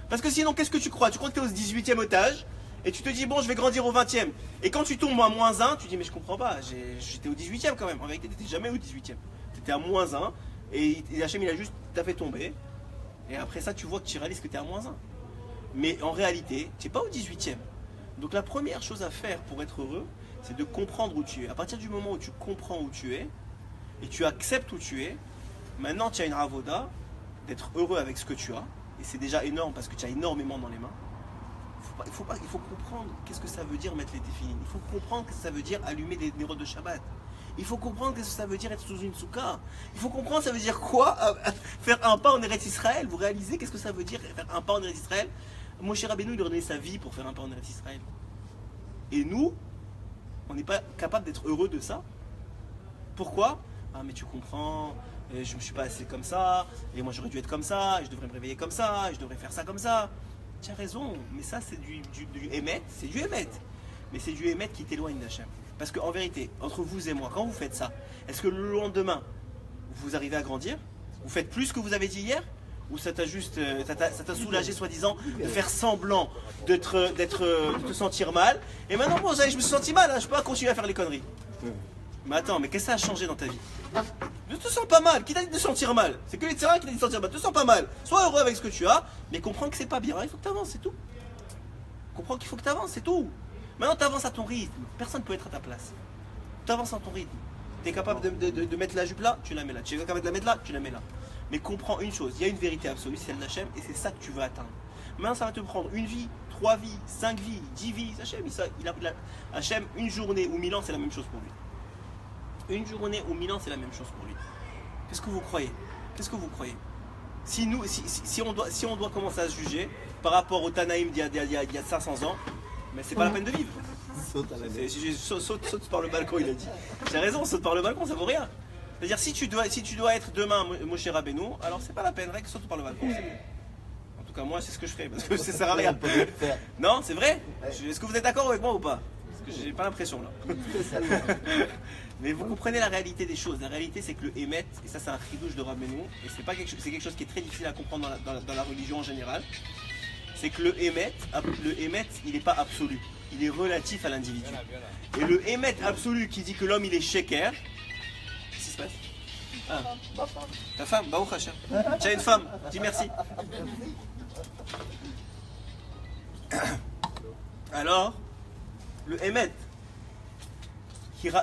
Parce que sinon, qu'est-ce que tu crois? Tu crois que tu es au 18e étage et tu te dis, bon, je vais grandir au 20e. Et quand tu tombes à -1, tu dis, mais je comprends pas, j'étais au 18e quand même. En vérité, tu n'étais jamais au 18e. Tu étais à -1 et Hachem, il a juste t'a fait tomber. Et après ça, tu vois que tu réalises que tu es à -1. Mais en réalité, tu n'es pas au 18e. Donc la première chose à faire pour être heureux, c'est de comprendre où tu es. À partir du moment où tu comprends où tu es et tu acceptes où tu es, maintenant tu as une ravoda d'être heureux avec ce que tu as. Et c'est déjà énorme parce que tu as énormément dans les mains. Il faut comprendre qu'est-ce que ça veut dire mettre les téfilines. Il faut comprendre qu'est-ce que ça veut dire allumer des nérodes de Shabbat. Il faut comprendre qu'est-ce que ça veut dire être sous une souka. Il faut comprendre ça veut dire quoi faire un pas en Eretz Israël. Vous réalisez qu'est-ce que ça veut dire faire un pas en Eretz Israël? Moshe Rabbeinu, il a donné sa vie pour faire un pas en Eretz Israël. Et nous, on n'est pas capable d'être heureux de ça. Pourquoi? Ah mais tu comprends, je ne me suis pas assez comme ça, et moi j'aurais dû être comme ça, et je devrais me réveiller comme ça, et je devrais faire ça comme ça. Tu as raison, mais ça c'est du émet, c'est du émet. Mais c'est du émet qui t'éloigne d'Hachem. Parce qu'en vérité, entre vous et moi, quand vous faites ça, est-ce que le lendemain, vous arrivez à grandir? Vous faites plus que vous avez dit hier? Ou ça t'a juste, ça t'a soulagé soi-disant de faire semblant de te sentir mal? Et maintenant, bon, je me suis senti mal, hein, je peux pas continuer à faire les conneries. Mais attends, mais qu'est-ce que ça a changé dans ta vie? Ne te sens pas mal. Qui t'a dit de te sentir mal? C'est que les terrains qui t'a dit de te sentir mal. Ne te sens pas mal. Sois heureux avec ce que tu as, mais comprends que c'est pas bien. Il faut que tu avances, c'est tout. Comprends qu'il faut que tu avances, c'est tout. Maintenant, tu avances à ton rythme. Personne ne peut être à ta place. Tu avances à ton rythme. Tu es capable de mettre la jupe là, tu la mets là. Tu es capable de la mettre là, tu la mets là. Mais comprends une chose, il y a une vérité absolue, c'est celle d'Hachem, et c'est ça que tu veux atteindre. Maintenant, ça va te prendre une vie, 3 vies, 5 vies, 10 vies. Hachem, une journée ou 1000 ans, c'est la même chose pour lui. Une journée ou 1000 ans, c'est la même chose pour lui. Qu'est-ce que vous croyez? Qu'est-ce que vous croyez? Si on doit commencer à se juger par rapport au Tanaïm d'il y a 500 ans, mais c'est pas la peine de vivre. Saute par le balcon, il a dit. J'ai raison, saute par le balcon, ça vaut rien. C'est-à-dire, si tu dois être demain Moshe Rabbeinu, alors c'est pas la peine, règle, saute par le balcon, c'est mieux. En tout cas, moi, c'est ce que je ferai, parce que ça sert à rien. Non, c'est vrai? Est-ce que vous êtes d'accord avec moi ou pas? Parce que j'ai pas l'impression là. Mais vous comprenez la réalité des choses. La réalité c'est que le Hémet, et ça c'est un chidouche de Rabbeinu, et c'est quelque chose qui est très difficile à comprendre dans la religion en général, c'est que le Hémet, il n'est pas absolu. Il est relatif à l'individu. Et le Hémet absolu qui dit que l'homme il est sheker, qu'est-ce qui se passe? Ah. Ta femme, Baruch Hashem. Tu as une femme, dis merci. Alors, le Hémet qui est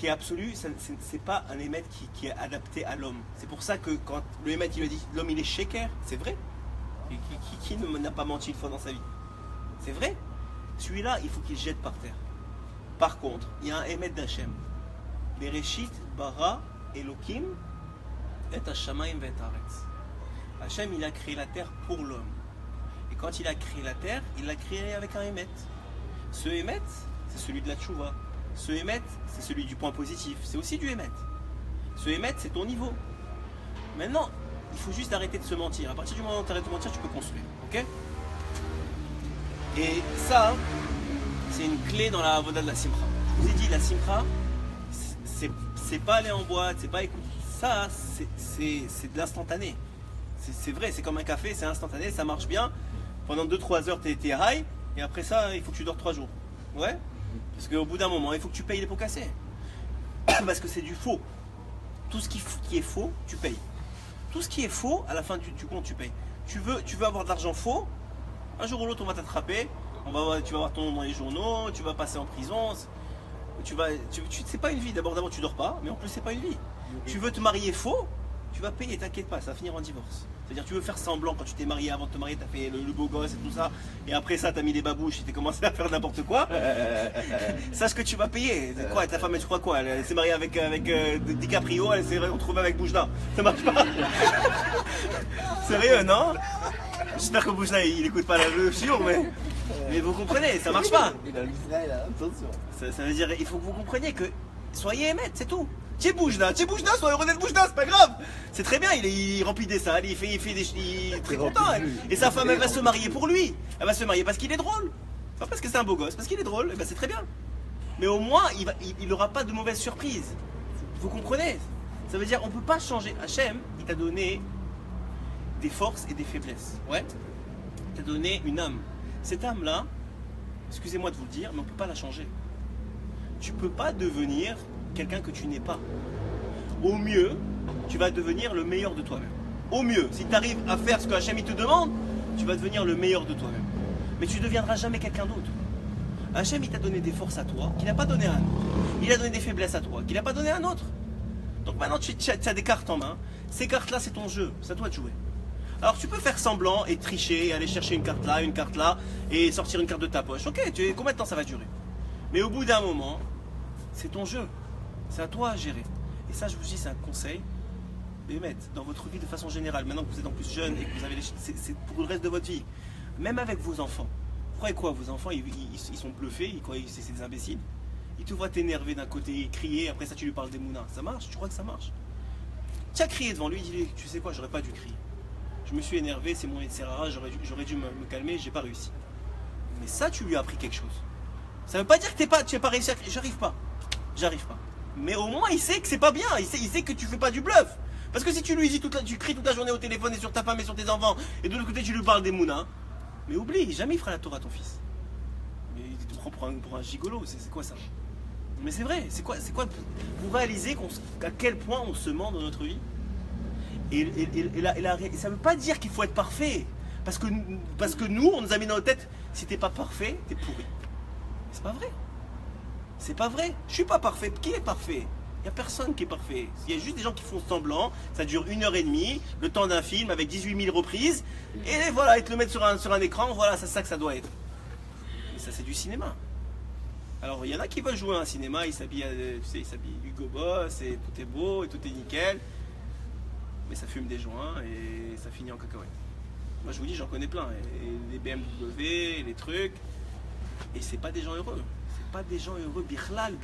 absolu, c'est pas un Hémet qui est adapté à l'homme. C'est pour ça que quand le Hémet il dit l'homme il est sheker, c'est vrai. Et qui n'a pas menti une fois dans sa vie? C'est vrai. Celui-là, il faut qu'il jette par terre. Par contre, il y a un Hémet d'Hachem. Bereshit bara Elokim et Hashamayim vet haaretz. Hachem, il a créé la terre pour l'homme. Et quand il a créé la terre, il l'a créé avec un Hémet. Ce Hémet, c'est celui de la tchouva. Ce Hémet, c'est celui du point positif. C'est aussi du Hémet. Ce Hémet, c'est ton niveau. Maintenant, il faut juste arrêter de se mentir. À partir du moment où tu arrêtes de mentir, tu peux construire. Ok? Et ça, c'est une clé dans la avoda de la simcha. Je vous ai dit, la simcha, c'est pas aller en boîte, c'est pas écouter. Ça, c'est de l'instantané. C'est vrai, c'est comme un café, c'est instantané, ça marche bien. Pendant 2-3 heures, t'es high, et après ça, il faut que tu dors 3 jours. Ouais? Parce qu'au bout d'un moment, il faut que tu payes les pots cassés. Parce que c'est du faux. Tout ce qui est faux, tu payes. Tout ce qui est faux, à la fin du compte, tu payes. Tu veux avoir de l'argent faux, un jour ou l'autre, on va t'attraper. Tu vas voir ton nom dans les journaux, tu vas passer en prison. C'est pas une vie. D'abord, tu dors pas, mais en plus, c'est pas une vie. Tu veux te marier faux, tu vas payer, t'inquiète pas, ça va finir en divorce. C'est-à-dire, tu veux faire semblant quand tu t'es marié, avant de te marier, tu as fait le beau gosse et tout ça, et après ça, tu as mis des babouches et tu as commencé à faire n'importe quoi. Sache que tu vas payer. Quoi, ta femme, tu crois quoi? Elle s'est mariée avec DiCaprio, elle s'est retrouvée avec Boujna. Ça marche pas? Sérieux, non? J'espère que Boujna, il écoute pas la rupture, mais vous comprenez, ça marche pas. Il a l'Israël, attention. Ça veut dire, il faut que vous compreniez que soyez émettes, c'est tout. Tiens Boujna, sois heureux d'être Boujna, c'est pas grave. C'est très bien, il remplit des salles, il est très content. Et sa femme, elle va se marier pour lui. Elle va se marier parce qu'il est drôle. Pas parce que c'est un beau gosse, parce qu'il est drôle, et ben c'est très bien. Mais au moins, il n'aura pas de mauvaises surprises. Vous comprenez? Ça veut dire, on peut pas changer. Hachem, il t'a donné des forces et des faiblesses. Ouais. Il t'a donné une âme. Cette âme-là, excusez-moi de vous le dire, mais on ne peut pas la changer. Tu ne peux pas devenir quelqu'un que tu n'es pas. Au mieux, tu vas devenir le meilleur de toi-même. Au mieux, si tu arrives à faire ce que Hachem il te demande, tu vas devenir le meilleur de toi-même. Mais tu ne deviendras jamais quelqu'un d'autre. Hachem il t'a donné des forces à toi qu'il n'a pas donné à un autre. Il a donné des faiblesses à toi qu'il n'a pas donné à un autre. Donc maintenant tu as des cartes en main. Ces cartes-là, c'est ton jeu. C'est à toi de jouer. Alors tu peux faire semblant et tricher, et aller chercher une carte là, et sortir une carte de ta poche. Ok, combien de temps ça va durer? Mais au bout d'un moment, c'est ton jeu. C'est à toi à gérer. Et ça, je vous dis, c'est un conseil. Mais dans votre vie de façon générale, maintenant que vous êtes en plus jeune et que vous avez c'est pour le reste de votre vie. Même avec vos enfants. Vous croyez quoi? Vos enfants, ils sont bluffés, ils croient que c'est des imbéciles. Ils te voient t'énerver d'un côté, crier, après ça tu lui parles des mounins. Ça marche? Tu crois que ça marche? Tu as crié devant lui, dis-lui, tu sais quoi, j'aurais pas dû crier. Je me suis énervé, c'est mon etc. J'aurais dû me calmer, j'ai pas réussi. Mais ça, tu lui as appris quelque chose. Ça veut pas dire que tu n'as pas réussi à crier. J'arrive pas. Mais au moins, il sait que c'est pas bien. Il sait que tu fais pas du bluff. Parce que si tu lui dis tu cries toute la journée au téléphone et sur ta femme et sur tes enfants, et de l'autre côté tu lui parles des mounins, mais oublie, jamais il fera la Torah à ton fils. Mais il te prend pour un gigolo, c'est quoi ça? Mais c'est vrai, c'est quoi vous réalisez à quel point on se ment dans notre vie? Et ça ne veut pas dire qu'il faut être parfait. Parce que nous, on nous a mis dans notre tête, si t'es pas parfait, t'es pourri. C'est pas vrai. C'est pas vrai. Je suis pas parfait. Qui est parfait? Il n'y a personne qui est parfait. Il y a juste des gens qui font semblant. Ça dure 1h30, le temps d'un film avec 18 000 reprises. Et voilà, ils te le mettent sur un écran. Voilà, c'est ça que ça doit être. Et ça, c'est du cinéma. Alors, il y en a qui veulent jouer à un cinéma. Ils s'habillent, tu sais, ils s'habillent Hugo Boss et tout est beau et tout est nickel. Mais ça fume des joints et ça finit en cacahuète. Moi je vous dis, j'en connais plein. Et les BMW, les trucs. Et c'est pas des gens heureux. C'est pas des gens heureux. Bichlal.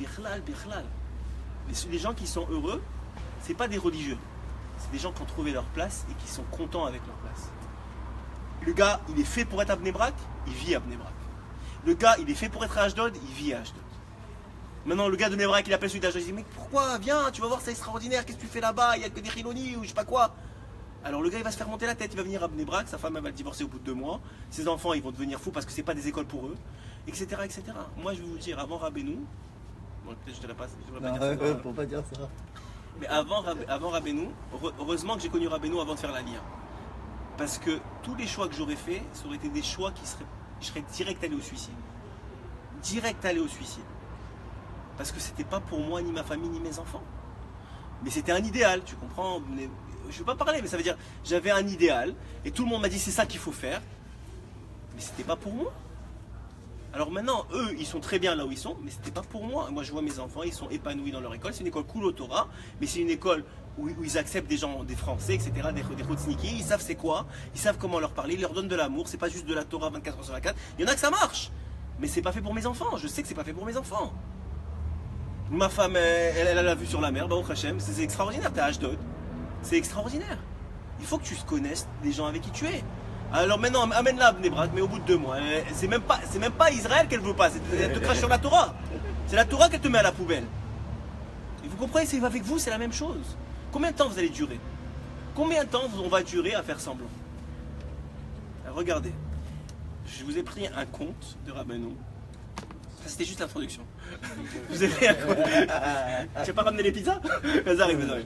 Les gens qui sont heureux, c'est pas des religieux. C'est des gens qui ont trouvé leur place et qui sont contents avec leur place. Le gars, il est fait pour être à Bnei Brak, il vit à Bnei Brak. Le gars, il est fait pour être à Ashdod, il vit à Ashdod. Maintenant, le gars de Nebrak, il appelle celui d'Ashdod, il dit mais pourquoi? Viens, tu vas voir, c'est extraordinaire, qu'est-ce que tu fais là-bas? Il n'y a que des Chilonis ou je sais pas quoi. Alors le gars, il va se faire monter la tête, il va venir à Nebrak, sa femme elle va le divorcer au bout de 2 mois, ses enfants, ils vont devenir fous parce que c'est pas des écoles pour eux, etc., etc. Moi, je vais vous dire, avant Rabbeinu, bon, peut-être je te la passe, je devrais pas dire ça. Pour pas dire ça. Mais avant Rabbeinu, heureusement que j'ai connu Rabbeinu avant de faire la Lia. Parce que tous les choix que j'aurais fait, ça aurait été des choix je serais direct allé au suicide. Direct allé au suicide. Parce que c'était pas pour moi, ni ma famille, ni mes enfants. Mais c'était un idéal, tu comprends? Je ne veux pas parler, mais ça veut dire, j'avais un idéal, et tout le monde m'a dit c'est ça qu'il faut faire. Mais c'était pas pour moi. Alors maintenant, eux, ils sont très bien là où ils sont, mais c'était pas pour moi. Moi, je vois mes enfants, ils sont épanouis dans leur école. C'est une école cool au Torah, mais c'est une école où ils acceptent des gens, des Français, etc., des Rotsniki. Ils savent c'est quoi, ils savent comment leur parler, ils leur donnent de l'amour. C'est pas juste de la Torah 24 heures sur 24. Il y en a que ça marche, mais c'est pas fait pour mes enfants. Je sais que c'est pas fait pour mes enfants. Ma femme, elle a la vue sur la mer, Baruch Hashem, c'est extraordinaire. T'es à Ashdod, c'est extraordinaire. Il faut que tu connaisses les gens avec qui tu es. Alors maintenant, amène-la à Bnei Brak, mais au bout de 2 mois. C'est même pas Israël qu'elle veut pas, elle te crache sur la Torah. C'est la Torah qu'elle te met à la poubelle. Et vous comprenez, c'est avec vous, c'est la même chose. Combien de temps vous allez durer? Combien de temps on va durer à faire semblant? Alors, regardez, je vous ai pris un conte de Rabbeinu. Ça, c'était juste l'introduction. Je vous ai pris un conte. Tu vas pas ramener les pizzas? Vas-y, arrive.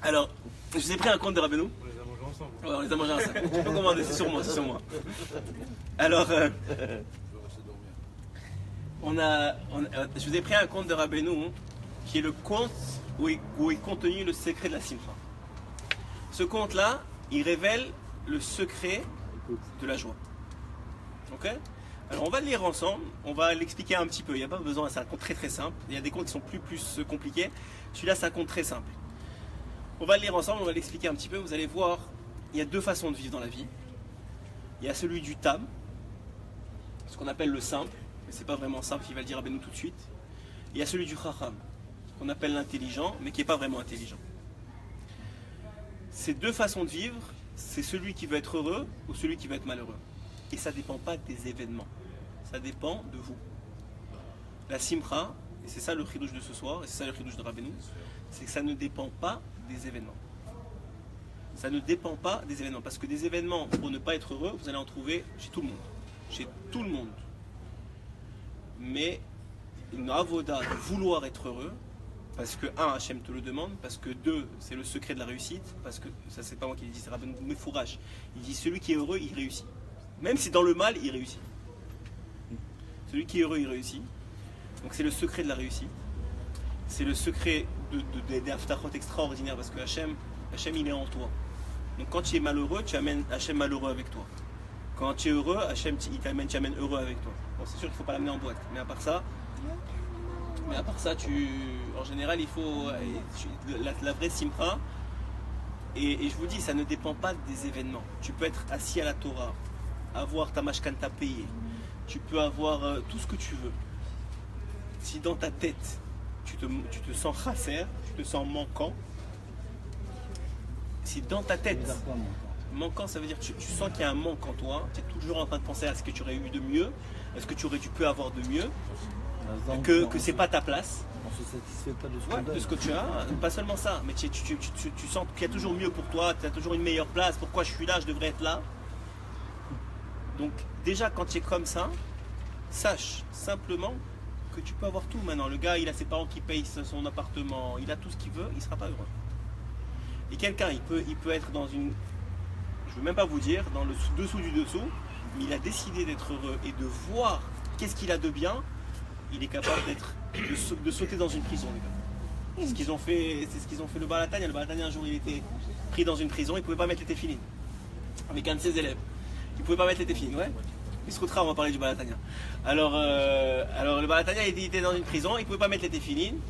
Alors, je vous ai pris un conte de Rabbeinu. On les a mangés ensemble. Ouais, on les a mangés ensemble. Tu peux commander, c'est sur moi, Alors, je vous ai pris un conte de Rabbeinu qui est le conte où est contenu le secret de la simcha. Ce conte-là, il révèle le secret de la joie. Ok? Alors on va le lire ensemble, on va l'expliquer un petit peu. Il n'y a pas besoin, c'est un conte très très simple. Il y a des contes qui sont plus compliqués. Celui-là, c'est un conte très simple. On va le lire ensemble, on va l'expliquer un petit peu. Vous allez voir, il y a 2 façons de vivre dans la vie. Il y a celui du tam, ce qu'on appelle le simple, mais c'est pas vraiment simple, il va le dire à Benou tout de suite. Il y a celui du chacham, qu'on appelle l'intelligent, mais qui n'est pas vraiment intelligent. Ces 2 façons de vivre, c'est celui qui veut être heureux ou celui qui veut être malheureux. Et ça ne dépend pas des événements, ça dépend de vous. La simcha, et c'est ça le chidouche de ce soir, et c'est ça le chidouche de Rabbeinu, c'est que ça ne dépend pas des événements. Ça ne dépend pas des événements, parce que des événements, pour ne pas être heureux, vous allez en trouver chez tout le monde. Chez tout le monde. Mais une avoda de vouloir être heureux, parce que 1, Hachem te le demande, parce que 2, c'est le secret de la réussite, parce que, ça c'est pas moi qui le dis, c'est Rabbeinu Mefourash, il dit celui qui est heureux, il réussit. Même si dans le mal, il réussit. Celui qui est heureux, il réussit. Donc c'est le secret de la réussite. C'est le secret des aftachot extraordinaires, parce que Hachem, il est en toi. Donc quand tu es malheureux, tu amènes Hachem malheureux avec toi. Quand tu es heureux, Hachem, tu amènes heureux avec toi. Bon, c'est sûr qu'il ne faut pas l'amener en boîte, mais à part ça, en général, il faut la vraie simcha. Et je vous dis, ça ne dépend pas des événements. Tu peux être assis à la Torah, avoir ta mashkanta payée, tu peux avoir tout ce que tu veux. Si dans ta tête, tu te sens chasser, tu te sens manquant, si dans ta tête, manquant, ça veut dire que tu sens qu'il y a un manque en toi, tu es toujours en train de penser à ce que tu aurais eu de mieux, à ce que tu peux avoir de mieux, que c'est pas ta place. On se satisfait pas de ce qu'on donne. De ce que tu as, pas seulement ça, mais tu sens qu'il y a toujours mieux pour toi, tu as toujours une meilleure place, pourquoi je suis là, je devrais être là. Donc déjà quand tu es comme ça, sache simplement que tu peux avoir tout maintenant. Le gars, il a ses parents qui payent son appartement, il a tout ce qu'il veut, il ne sera pas heureux. Et quelqu'un, il peut être dans une, je ne veux même pas vous dire, dans le dessous du dessous, mais il a décidé d'être heureux et de voir qu'est-ce qu'il a de bien, il est capable de sauter dans une prison, les gars. C'est ce qu'ils ont fait le Balatania. Le Balatania, un jour, il était pris dans une prison, il ne pouvait pas mettre les téfilines avec un de ses élèves. Il ne pouvait pas mettre les téfilines, ouais. Il se retrouvera, on va parler du Balatania. Alors le Balatania, il était dans une prison, il ne pouvait pas mettre les téfilines.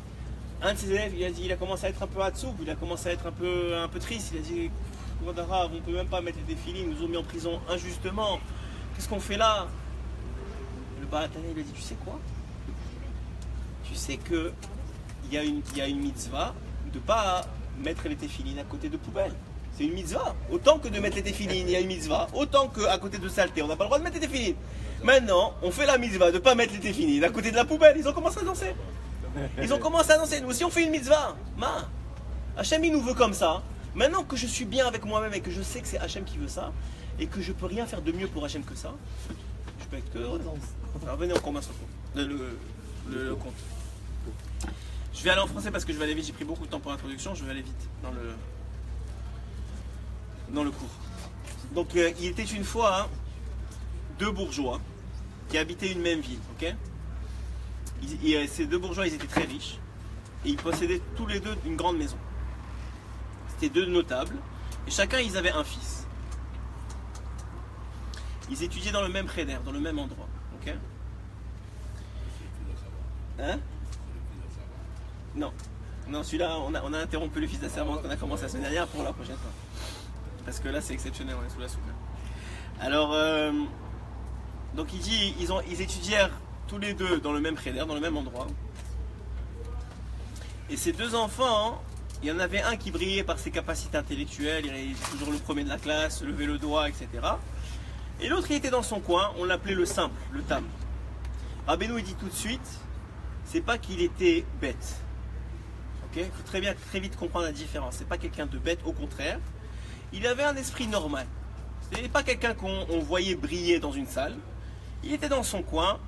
Un de ses élèves, il a commencé à être un peu hatsoub, il a commencé à être un peu triste. Il a dit, on ne peut même pas mettre les téfilines, ils nous ont mis en prison injustement. Qu'est-ce qu'on fait là? Le Balatania, il a dit, tu sais quoi? Tu sais qu'il y a une mitzvah de ne pas mettre les téfilines à côté de poubelles. C'est une mitzvah. Autant que de mettre les téfilines, il y a une mitzvah. Autant qu'à côté de saleté, on n'a pas le droit de mettre les téfilines. Maintenant, on fait la mitzvah de ne pas mettre les téfilines à côté de la poubelle. Ils ont commencé à danser. Ils ont commencé à danser. Nous aussi, on fait une mitzvah. Hachem, il nous veut comme ça. Maintenant que je suis bien avec moi-même et que je sais que c'est Hachem qui veut ça, et que je peux rien faire de mieux pour Hachem que ça, je peux être que heureux. Alors venez, on commence le compte. Je vais aller en français parce que je vais aller vite. J'ai pris beaucoup de temps pour l'introduction. Je vais aller vite dans le cours. Donc, il était une fois deux bourgeois qui habitaient une même ville. Ok. Ces deux bourgeois, ils étaient très riches et ils possédaient tous les deux une grande maison. C'était deux notables et chacun ils avaient un fils. Ils étudiaient dans le même cheder, dans le même endroit. Ok. Hein? Non, celui-là, on a interrompu le fils d'asserment qu'on a commencé la semaine dernière pour la prochaine fois. Parce que là, c'est exceptionnel, on est sous la soupe. Alors, donc il dit, ils étudièrent tous les deux dans le même cheder, dans le même endroit. Et ces deux enfants, il y en avait un qui brillait par ses capacités intellectuelles, il était toujours le premier de la classe, levait le doigt, etc. Et l'autre, il était dans son coin, on l'appelait le simple, le tam. Rabbeinu, il dit tout de suite, c'est pas qu'il était bête. Il faut très vite comprendre la différence. C'est pas quelqu'un de bête, au contraire. Il avait un esprit normal. Ce n'est pas quelqu'un qu'on voyait briller dans une salle. Il était dans son coin,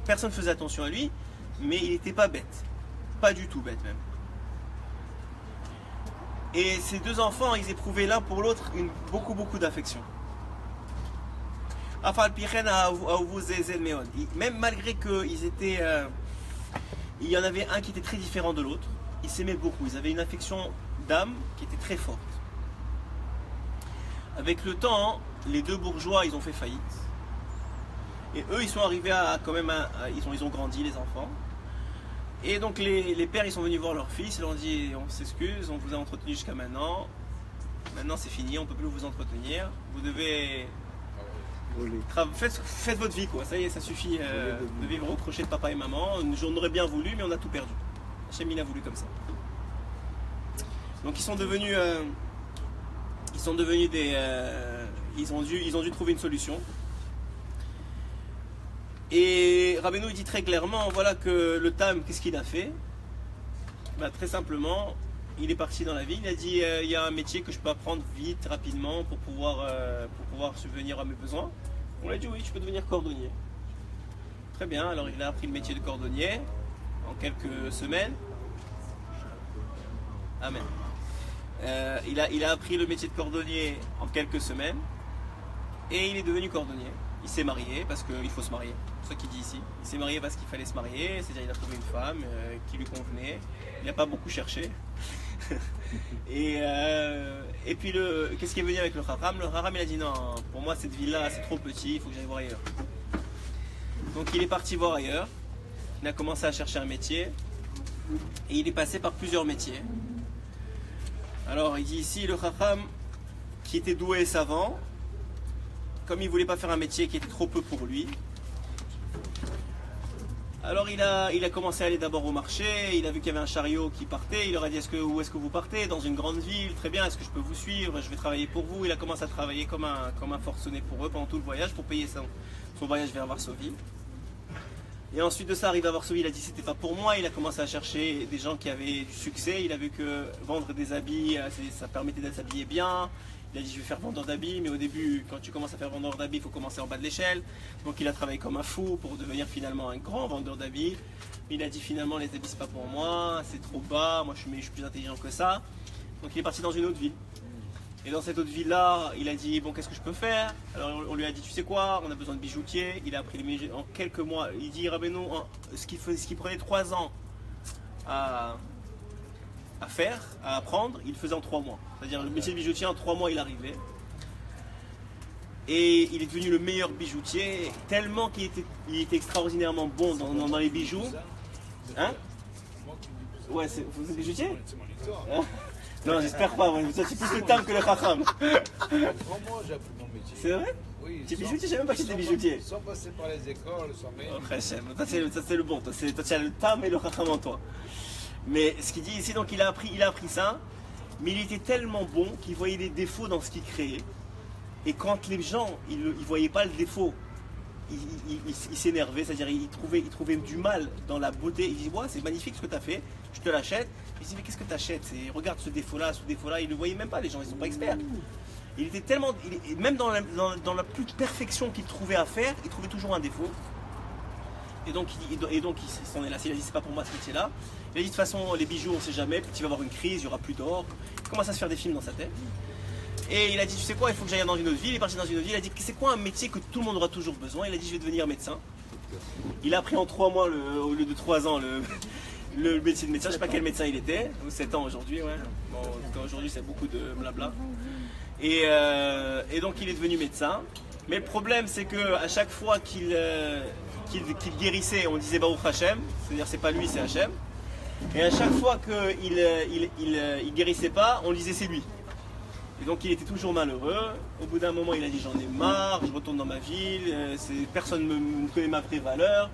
personne ne faisait attention à lui, mais il n'était pas bête. Pas du tout bête même. Et ces deux enfants, ils éprouvaient l'un pour l'autre beaucoup d'affection. Même malgré qu'ils étaient... il y en avait un qui était très différent de l'autre. Ils s'aimaient beaucoup, ils avaient une affection d'âme qui était très forte. Avec le temps, les deux bourgeois, ils ont fait faillite. Et eux, ils sont arrivés ils ont grandi, les enfants. Et donc les pères, ils sont venus voir leur fils, ils leur ont dit, on s'excuse, on vous a entretenu jusqu'à maintenant. Maintenant c'est fini, on ne peut plus vous entretenir. Vous devez... Faites votre vie, quoi. Ça y est, ça suffit de vivre au crochet de papa et maman. On aurait bien voulu, mais on a tout perdu. Hachem, il a voulu comme ça. Donc ils ont dû trouver une solution. Et Rabbeinu il dit très clairement, voilà que le Tam, qu'est-ce qu'il a fait? Très simplement, il est parti dans la ville, il a dit il y a un métier que je peux apprendre vite, rapidement pour pouvoir subvenir à mes besoins. On lui a dit oui, tu peux devenir cordonnier. Très bien, alors il a appris le métier de cordonnier en quelques semaines. Amen. Il a appris le métier de cordonnier en quelques semaines et il est devenu cordonnier. Il s'est marié parce qu'il faut se marier, c'est ce qu'il dit ici. Il s'est marié parce qu'il fallait se marier, c'est-à-dire il a trouvé une femme qui lui convenait. Il n'a pas beaucoup cherché. Et puis qu'est-ce qui est venu avec le Haram? Le Haram il a dit non, pour moi cette ville-là c'est trop petit, il faut que j'aille voir ailleurs. Donc il est parti voir ailleurs, il a commencé à chercher un métier et il est passé par plusieurs métiers. Alors il dit ici le Haram qui était doué et savant, comme il ne voulait pas faire un métier qui était trop peu pour lui, alors il a commencé à aller d'abord au marché, il a vu qu'il y avait un chariot qui partait, il leur a dit où est-ce que vous partez? Dans une grande ville, très bien, est-ce que je peux vous suivre? Je vais travailler pour vous. Il a commencé à travailler comme un forcené pour eux pendant tout le voyage pour payer son voyage vers Varsovie. Et ensuite de ça, arrivé à Varsovie, il a dit c'était pas pour moi, il a commencé à chercher des gens qui avaient du succès, il a vu que vendre des habits, ça permettait de s'habiller bien. Il a dit je vais faire vendeur d'habits, mais au début, quand tu commences à faire vendeur d'habits, il faut commencer en bas de l'échelle. Donc il a travaillé comme un fou pour devenir finalement un grand vendeur d'habits. Mais il a dit finalement les habits c'est pas pour moi, c'est trop bas, moi je suis plus intelligent que ça. Donc il est parti dans une autre ville. Et dans cette autre ville-là, il a dit bon qu'est-ce que je peux faire? Alors on lui a dit tu sais quoi, on a besoin de bijoutiers. Il a appris les bijoutiers en quelques mois. Il dit Rabbeinu, ce qui prenait 3 ans à apprendre, il le faisait en 3 mois. C'est-à-dire le métier de bijoutier, en 3 mois il arrivait. Et il est devenu le meilleur bijoutier, tellement qu'il était extraordinairement bon dans les bijoux. Hein? Ouais, vous êtes bijoutier? Hein? Non, j'espère pas, ça c'est plus le temps que le Chacham. Vraiment, j'ai appris mon métier. C'est vrai? Oui. Tu es bijoutier? Je sais même pas que tu es bijoutier. Sans passer par les écoles, sans rien. Ça c'est le bon, toi tu as le tam et le Chacham en toi. Mais ce qu'il dit ici, donc il a appris ça. mais il était tellement bon qu'il voyait des défauts dans ce qu'il créait. Et quand les gens, ils ne voyaient pas le défaut, ils s'énervaient, c'est-à-dire ils trouvaient du mal dans la beauté. Ils disaient, ouais, c'est magnifique ce que tu as fait, je te l'achète. Ils disaient, mais qu'est-ce que tu achètes? Regarde ce défaut-là, ils ne le voyaient même pas, les gens, ils ne sont pas experts. Il était tellement, même dans la plus de perfection qu'il trouvait à faire, il trouvait toujours un défaut. Et donc il s'en est lassé, il a dit, c'est pas pour moi ce métier-là. Il a dit, de toute façon, les bijoux, on ne sait jamais, puis tu vas avoir une crise, il n'y aura plus d'or. Il commence à se faire des films dans sa tête. Et il a dit, tu sais quoi, il faut que j'aille dans une autre ville. Il est parti dans une autre ville. Il a dit, c'est quoi un métier que tout le monde aura toujours besoin? Il a dit, je vais devenir médecin. Il a appris en 3 mois, au lieu de 3 ans, le métier de médecin. Je ne sais pas quel médecin il était, ou 7 ans aujourd'hui. Ouais. Bon, en tout cas, aujourd'hui, c'est beaucoup de blabla. Et donc, il est devenu médecin. Mais le problème, c'est qu'à chaque fois qu'il guérissait, on disait Baruch Hashem, c'est-à-dire, c'est pas lui, c'est Hashem. Et à chaque fois qu'il il guérissait pas, on disait c'est lui. Et donc il était toujours malheureux. Au bout d'un moment, il a dit j'en ai marre, je retourne dans ma ville, personne ne me connaît ma vraie valeur.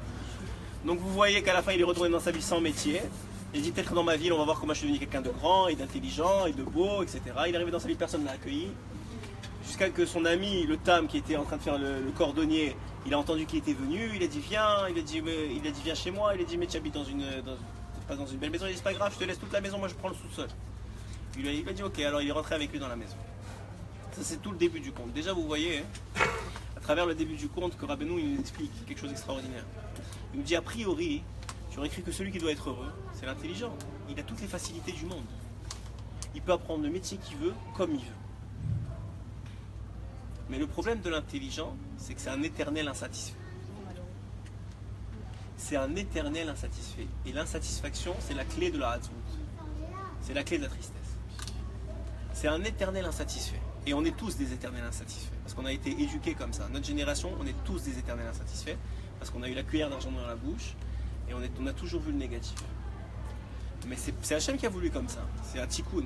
Donc vous voyez qu'à la fin, il est retourné dans sa vie sans métier. Il a dit peut-être dans ma ville, on va voir comment je suis devenu quelqu'un de grand et d'intelligent et de beau, etc. Il est arrivé dans sa ville, personne ne l'a accueilli. Jusqu'à que son ami, le Tam, qui était en train de faire le cordonnier, il a entendu qu'il était venu, il a dit viens, il a dit viens chez moi, il a dit mais tu habites pas dans une belle maison, il a dit c'est pas grave, je te laisse toute la maison, moi je prends le sous-sol. Il a dit ok, alors il est rentré avec lui dans la maison. Ça c'est tout le début du conte. Déjà vous voyez, hein, à travers le début du conte, que Rabbeinu il nous explique quelque chose d'extraordinaire. Il nous dit a priori, tu aurais cru que celui qui doit être heureux, c'est l'intelligent. Il a toutes les facilités du monde. Il peut apprendre le métier qu'il veut, comme il veut. Mais le problème de l'intelligent, c'est que c'est un éternel insatisfait. C'est un éternel insatisfait. Et l'insatisfaction, c'est la clé de la hatzmut. C'est la clé de la tristesse. C'est un éternel insatisfait. Et on est tous des éternels insatisfaits. Parce qu'on a été éduqués comme ça. Notre génération, on est tous des éternels insatisfaits. Parce qu'on a eu la cuillère d'argent dans la bouche. Et on a toujours vu le négatif. Mais c'est Hachem qui a voulu comme ça. C'est un tikkun.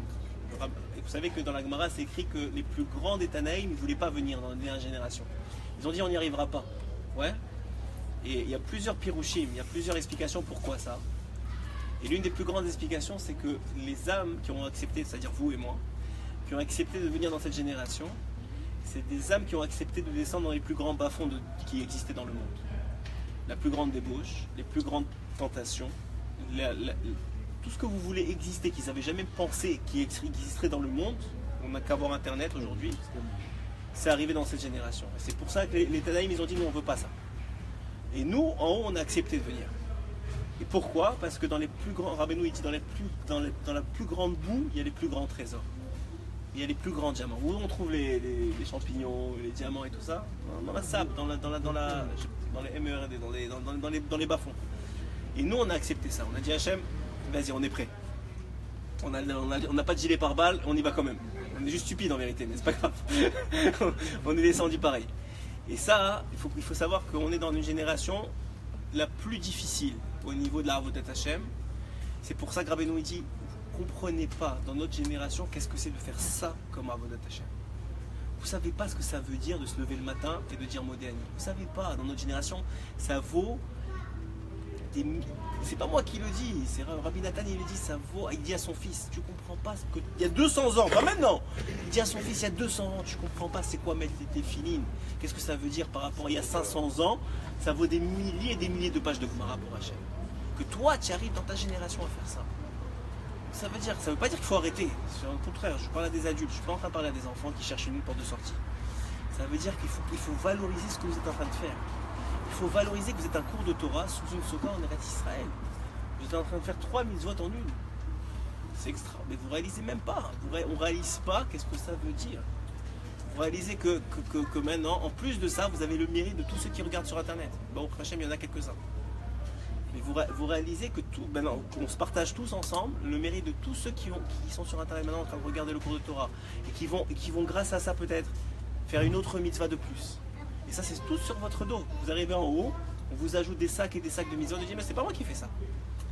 Et vous savez que dans la Gemara, c'est écrit que les plus grands des Tanaïm ne voulaient pas venir dans la dernière génération. Ils ont dit on n'y arrivera pas. Ouais. Et il y a plusieurs pirouchim, il y a plusieurs explications pourquoi ça. Et l'une des plus grandes explications, c'est que les âmes qui ont accepté, c'est-à-dire vous et moi, qui ont accepté de venir dans cette génération, c'est des âmes qui ont accepté de descendre dans les plus grands bas-fonds qui existaient dans le monde. La plus grande débauche, les plus grandes tentations, tout ce que vous voulez exister, qu'ils n'avaient jamais pensé qui existerait dans le monde, on n'a qu'à voir Internet aujourd'hui, c'est arrivé dans cette génération. Et c'est pour ça que les Tanaïm, ils ont dit nous on ne veut pas ça. Et nous, en haut, on a accepté de venir. Et pourquoi? Parce que dans les plus grands, Rabbeinu il dit dans la plus grande boue, il y a les plus grands trésors. Il y a les plus grands diamants. Où on trouve les champignons, les diamants et tout ça? Dans la sable, dans les MERD, dans les bas-fonds. Et nous, on a accepté ça. On a dit Hachem, vas-y, on est prêt. On n'a pas de gilet pare-balles, on y va quand même. On est juste stupide en vérité, mais c'est pas grave. On est descendu pareil. Et ça, il faut savoir qu'on est dans une génération la plus difficile au niveau de la Avodat Hashem. C'est pour ça que Rabbeinu dit, vous ne comprenez pas dans notre génération qu'est-ce que c'est de faire ça comme Avodat Hashem. Vous ne savez pas ce que ça veut dire de se lever le matin et de dire Modéani. Vous ne savez pas, dans notre génération, ça vaut des... C'est pas moi qui le dis, c'est Rabbi Nathan, il le dit, ça vaut... Il dit à son fils, tu comprends pas ce que... Il y a 200 ans, pas maintenant. Il dit à son fils, il y a 200 ans, tu comprends pas c'est quoi mettre tes filines. Qu'est-ce que ça veut dire par rapport à il y a 500 ans? Ça vaut des milliers et des milliers de pages de Gemara pour Hachem. Que toi, tu arrives dans ta génération à faire ça. Ça veut pas dire qu'il faut arrêter. C'est au contraire, je parle à des adultes, je suis pas en train de parler à des enfants qui cherchent une porte de sortie. Ça veut dire qu'il faut valoriser ce que vous êtes en train de faire. Il faut valoriser que vous êtes un cours de Torah sous une soka en Eretz Israël. Vous êtes en train de faire 3 mitzvot en une. C'est extra. Mais vous ne réalisez même pas. On ne réalise pas qu'est-ce que ça veut dire. Vous réalisez que maintenant, en plus de ça, vous avez le mérite de tous ceux qui regardent sur Internet. Bon, au Hachem, il y en a quelques-uns. Mais vous réalisez que maintenant, on se partage tous ensemble le mérite de tous ceux qui sont sur Internet maintenant en train de regarder le cours de Torah. Et qui vont grâce à ça peut-être, faire une autre mitzvah de plus. Et ça, c'est tout sur votre dos. Vous arrivez en haut, on vous ajoute des sacs et des sacs de mitzvot. On dit, mais c'est pas moi qui fais ça.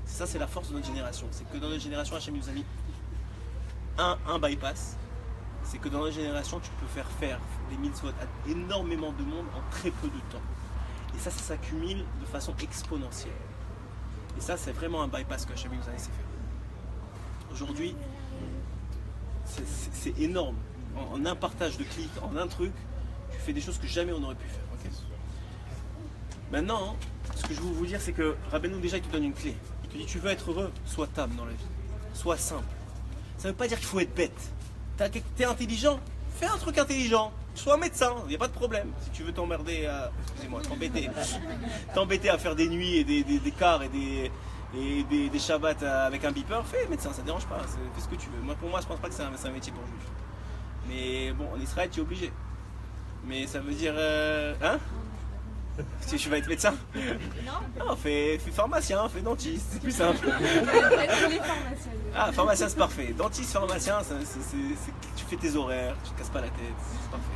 Ça, c'est la force de notre génération. C'est que dans notre génération, Hachem nous a mis un bypass. C'est que dans notre génération, tu peux faire des mitzvot à énormément de monde en très peu de temps. Et ça s'accumule de façon exponentielle. Et ça, c'est vraiment un bypass que Hachem nous a laissé faire. Aujourd'hui, c'est énorme. En un partage de clics, en un truc, tu fais des choses que jamais on n'aurait pu faire. Okay. Maintenant, ce que je veux vous dire, c'est que Rabbeinu déjà il te donne une clé. Il te dit tu veux être heureux, sois tam dans la vie, sois simple. Ça ne veut pas dire qu'il faut être bête. T'es intelligent, fais un truc intelligent. Sois médecin, il n'y a pas de problème. Si tu veux t'emmerder à, excusez-moi, t'embêter à faire des nuits et des quarts et des shabbats avec un beeper, fais médecin, ça ne dérange pas, fais ce que tu veux. Moi, pour moi, je pense pas que c'est un métier pour juge. Mais bon, en Israël, tu es obligé. Mais ça veut dire, hein? Tu vas être médecin? Non, fais pharmacien, fais dentiste, c'est plus simple. Ah, pharmacien, c'est parfait. Dentiste, pharmacien, tu fais tes horaires, tu te casses pas la tête, c'est parfait.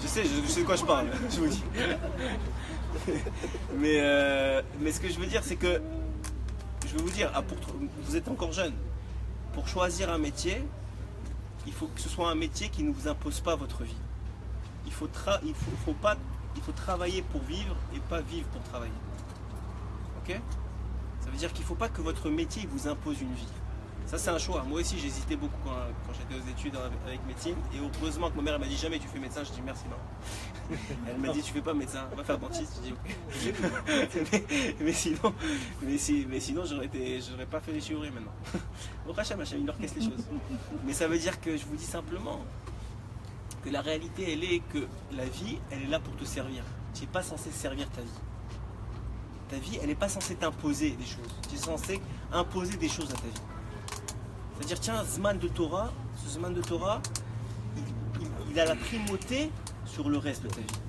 Je sais de quoi je parle, je vous dis. Mais ce que je veux dire, c'est que, je veux vous dire, vous êtes encore jeune. Pour choisir un métier, il faut que ce soit un métier qui ne vous impose pas votre vie. Il faut travailler pour vivre et pas vivre pour travailler. Ok? Ça veut dire qu'il ne faut pas que votre métier vous impose une vie. Ça, c'est un choix. Moi aussi, j'hésitais beaucoup quand j'étais aux études avec médecine. Et heureusement que ma mère m'a dit jamais tu fais médecin. Je dis merci maman. Elle m'a dit tu fais pas médecin, va faire dentiste. Je dis ok. mais sinon j'aurais pas fait les chirurgies maintenant. Au Rachem, il orchestre les choses. Mais ça veut dire que je vous dis simplement que la réalité, elle est que la vie, elle est là pour te servir. Tu n'es pas censé servir ta vie. Ta vie, elle n'est pas censée t'imposer des choses. Tu es censé imposer des choses à ta vie. C'est-à-dire, tiens, Zman de Torah, ce Zman de Torah, il a la primauté sur le reste de ta vie.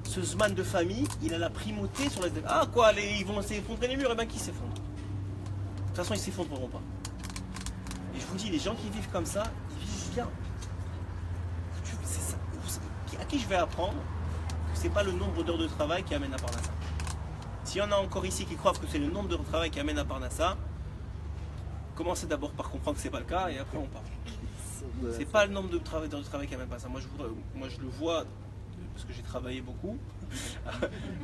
Ce Zman de famille, il a la primauté sur le reste de ta vie. Ah quoi, ils vont s'effondrer les murs, et bien qui s'effondrent? De toute façon, ils ne s'effondreront pas. Et je vous dis, les gens qui vivent comme ça, ils vivent bien. C'est ça. À qui je vais apprendre que ce n'est pas le nombre d'heures de travail qui amène à Parnassa? S'il y en a encore ici qui croient que c'est le nombre d'heures de travail qui amène à Parnassa, commencez d'abord par comprendre que ce n'est pas le cas et après on parle. C'est pas le nombre d'heures de travail qui amène à ça. Moi je le vois parce que j'ai travaillé beaucoup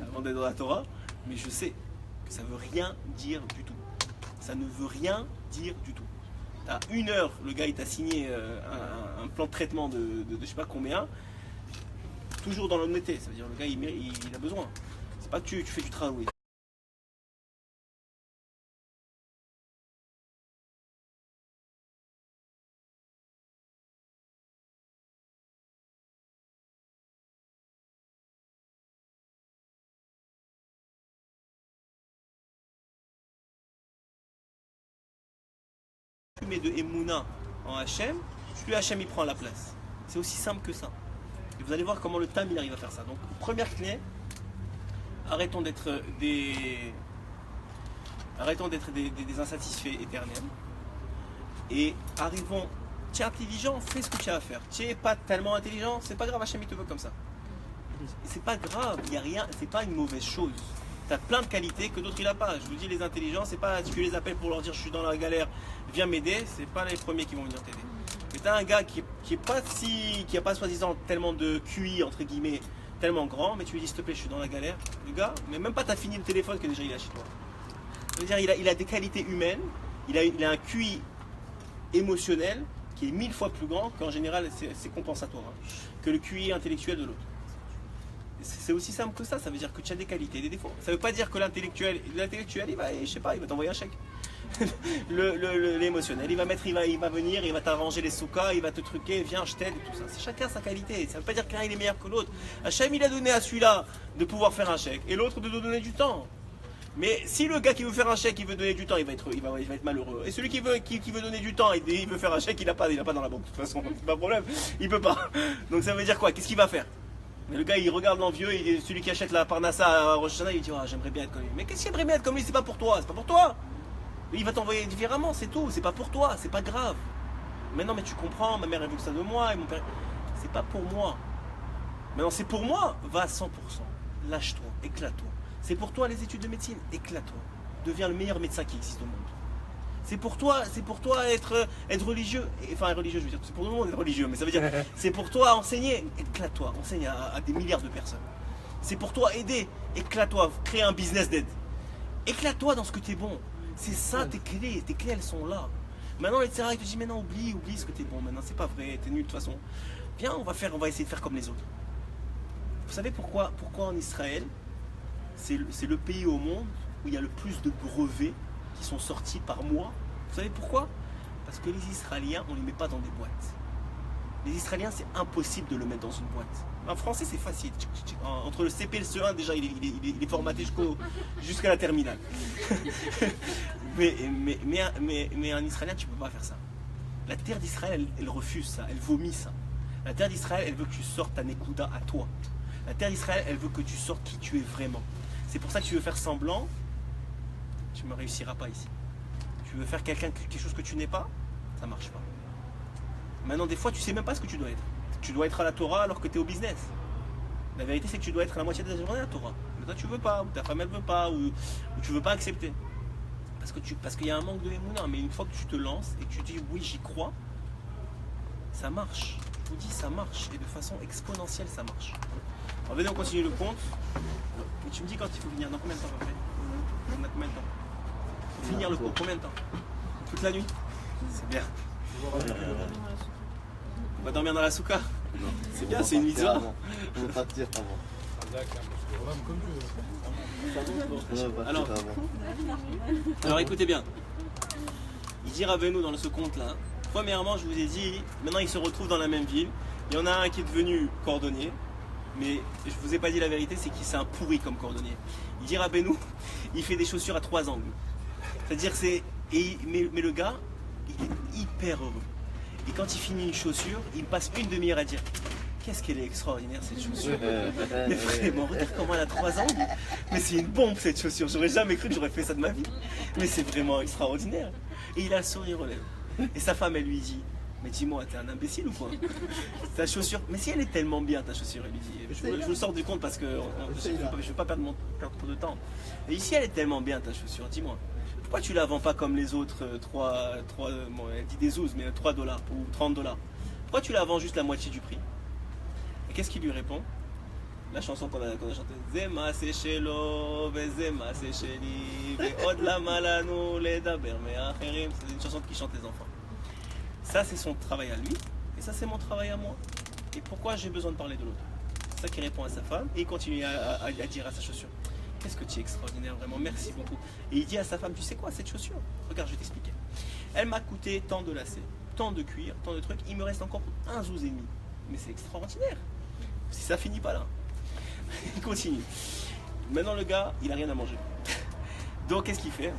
avant d'être dans la Torah, mais je sais que ça ne veut rien dire du tout. Ça ne veut rien dire du tout. À 1 heure, le gars il t'a signé un plan de traitement de je sais pas combien, toujours dans l'honnêteté. Ça veut dire le gars il a besoin. C'est pas que tu fais du travail. Tu mets de Emouna en Hachem, lui Hachem il prend la place. C'est aussi simple que ça. Et vous allez voir comment le Tam il arrive à faire ça. Donc première clé, arrêtons d'être des insatisfaits éternels. Et arrivons, tu es intelligent, fais ce que tu as à faire. Tu n'es pas tellement intelligent, c'est pas grave, Hachem il te veut comme ça. C'est pas grave, il n'y a rien, c'est pas une mauvaise chose. Tu as plein de qualités que d'autres il n'a pas. Je vous dis, les intelligents, c'est pas tu les appelles pour leur dire je suis dans la galère, viens m'aider, c'est pas les premiers qui vont venir t'aider. Mais tu as un gars qui a pas soi-disant tellement de QI entre guillemets, tellement grand, mais tu lui dis s'il te plaît je suis dans la galère, le gars, mais même pas tu as fini le téléphone que déjà il est chez toi. Ça veut dire il a des qualités humaines, il a un QI émotionnel qui est 1000 fois plus grand qu'en général c'est compensatoire, hein, que le QI intellectuel de l'autre. C'est aussi simple que ça veut dire que tu as des qualités et des défauts. Ça veut pas dire que l'intellectuel il va, je sais pas, il va t'envoyer un chèque. L'émotionnel, il va venir, il va t'arranger les soukas, il va te truquer, viens, je t'aide et tout ça. C'est chacun sa qualité. Ça veut pas dire que l'un il est meilleur que l'autre. Hachem il a donné à celui-là de pouvoir faire un chèque et l'autre de donner du temps. Mais si le gars qui veut faire un chèque, il veut donner du temps, il va être malheureux. Et celui qui veut donner du temps, il veut faire un chèque, il n'a pas dans la banque. De toute façon, c'est pas un problème, il peut pas. Donc ça veut dire quoi? Qu'est-ce qu'il va faire? Mais le gars il regarde l'envieux, celui qui achète la Parnassa à Rosh Hashanah, il dit oh, j'aimerais bien être comme lui. Mais qu'est-ce qu'il aimerait bien être comme lui? C'est pas pour toi, c'est pas pour toi. Il va t'envoyer différemment, c'est tout, c'est pas pour toi, c'est pas grave. Mais non mais tu comprends, ma mère elle veut ça de moi et mon père. C'est pas pour moi. Maintenant c'est pour moi, va à 100%. Lâche-toi, éclate-toi. C'est pour toi les études de médecine, éclate-toi. Deviens le meilleur médecin qui existe au monde. C'est pour toi être religieux, enfin religieux je veux dire, c'est pour tout le monde être religieux, mais ça veut dire, c'est pour toi enseigner, éclate-toi, enseigne à des milliards de personnes. C'est pour toi aider, éclate-toi, créer un business d'aide. Éclate-toi dans ce que tu es bon. C'est ça tes clés elles sont là. Maintenant, le Yetzirah, il te dit, mais non, oublie ce que t'es bon, maintenant, c'est pas vrai, t'es nul de toute façon. Viens, on va essayer de faire comme les autres. Vous savez pourquoi en Israël, c'est le pays au monde où il y a le plus de brevets qui sont sortis par mois? Vous savez pourquoi? Parce que les Israéliens, on ne les met pas dans des boîtes. Les Israéliens, c'est impossible de le mettre dans une boîte. En français, c'est facile. Entre le CP et le CE1, déjà, il est formaté jusqu'à la terminale. mais en Israélien, tu ne peux pas faire ça. La terre d'Israël, elle refuse ça, elle vomit ça. La terre d'Israël, elle veut que tu sortes ta Nekuda à toi. La terre d'Israël, elle veut que tu sortes qui tu es vraiment. C'est pour ça que tu veux faire semblant, tu ne réussiras pas ici. Tu veux faire quelque chose que tu n'es pas, ça ne marche pas. Maintenant, des fois, tu ne sais même pas ce que tu dois être. Tu dois être à la Torah alors que tu es au business. La vérité, c'est que tu dois être à la moitié de la journée à la Torah. Mais toi, tu ne veux pas, ou ta femme, elle ne veut pas, ou tu ne veux pas accepter. Parce qu'il y a un manque de émouna. Mais une fois que tu te lances et que tu dis oui, j'y crois, ça marche. Je vous dis, ça marche. Et de façon exponentielle, ça marche. Alors, venez, on continue le compte. Et tu me dis quand il faut venir. Dans combien de temps à peu près? On a combien de temps? Pour finir le cours, combien de temps? Toute la nuit? C'est bien. On va dormir dans la souka. C'est bien, c'est une mitzvah. On va partir avant. Alors écoutez bien. Il dit Rabbeinu dans ce compte-là. Premièrement, je vous ai dit, maintenant ils se retrouvent dans la même ville. Il y en a un qui est devenu cordonnier. Mais je vous ai pas dit la vérité, c'est qu'il c'est un pourri comme cordonnier. Il dit Rabbeinu, il fait des chaussures à 3 angles. C'est-à-dire mais le gars, il est hyper heureux. Et quand il finit une chaussure, il passe une demi-heure à dire qu'est-ce qu'elle est extraordinaire cette chaussure. Mais vraiment, regarde comment elle a 3 angles. Mais c'est une bombe cette chaussure. J'aurais jamais cru que j'aurais fait ça de ma vie. Mais c'est vraiment extraordinaire. Et il a le sourire aux lèvres. Et sa femme, elle lui dit mais dis-moi, t'es un imbécile ou quoi? Ta chaussure, mais si elle est tellement bien ta chaussure, elle lui dit. Je le sors du compte parce que je ne veux pas perdre trop de temps. Et ici, elle est tellement bien ta chaussure, dis-moi. Pourquoi tu la vends pas comme les autres, elle dit des zouzes, mais $3 ou $30? Pourquoi tu la vends juste la moitié du prix? Et qu'est-ce qu'il lui répond? La chanson qu'on a chantée. Zema sechelo, vezema secheli, veod la malanu, ledaber me'acherim. C'est une chanson qui chante les enfants. Ça, c'est son travail à lui, et ça, c'est mon travail à moi. Et pourquoi j'ai besoin de parler de l'autre? C'est ça qu'il répond à sa femme, et il continue à dire à sa chaussure qu'est-ce que tu es extraordinaire, vraiment, merci beaucoup. Et il dit à sa femme, tu sais quoi, cette chaussure? Regarde, je vais t'expliquer. Elle m'a coûté tant de lacets, tant de cuir, tant de trucs, il me reste encore un zouz et demi. Mais c'est extraordinaire. Si ça finit pas là. Il continue. Maintenant, le gars, il n'a rien à manger. Donc, qu'est-ce qu'il fait?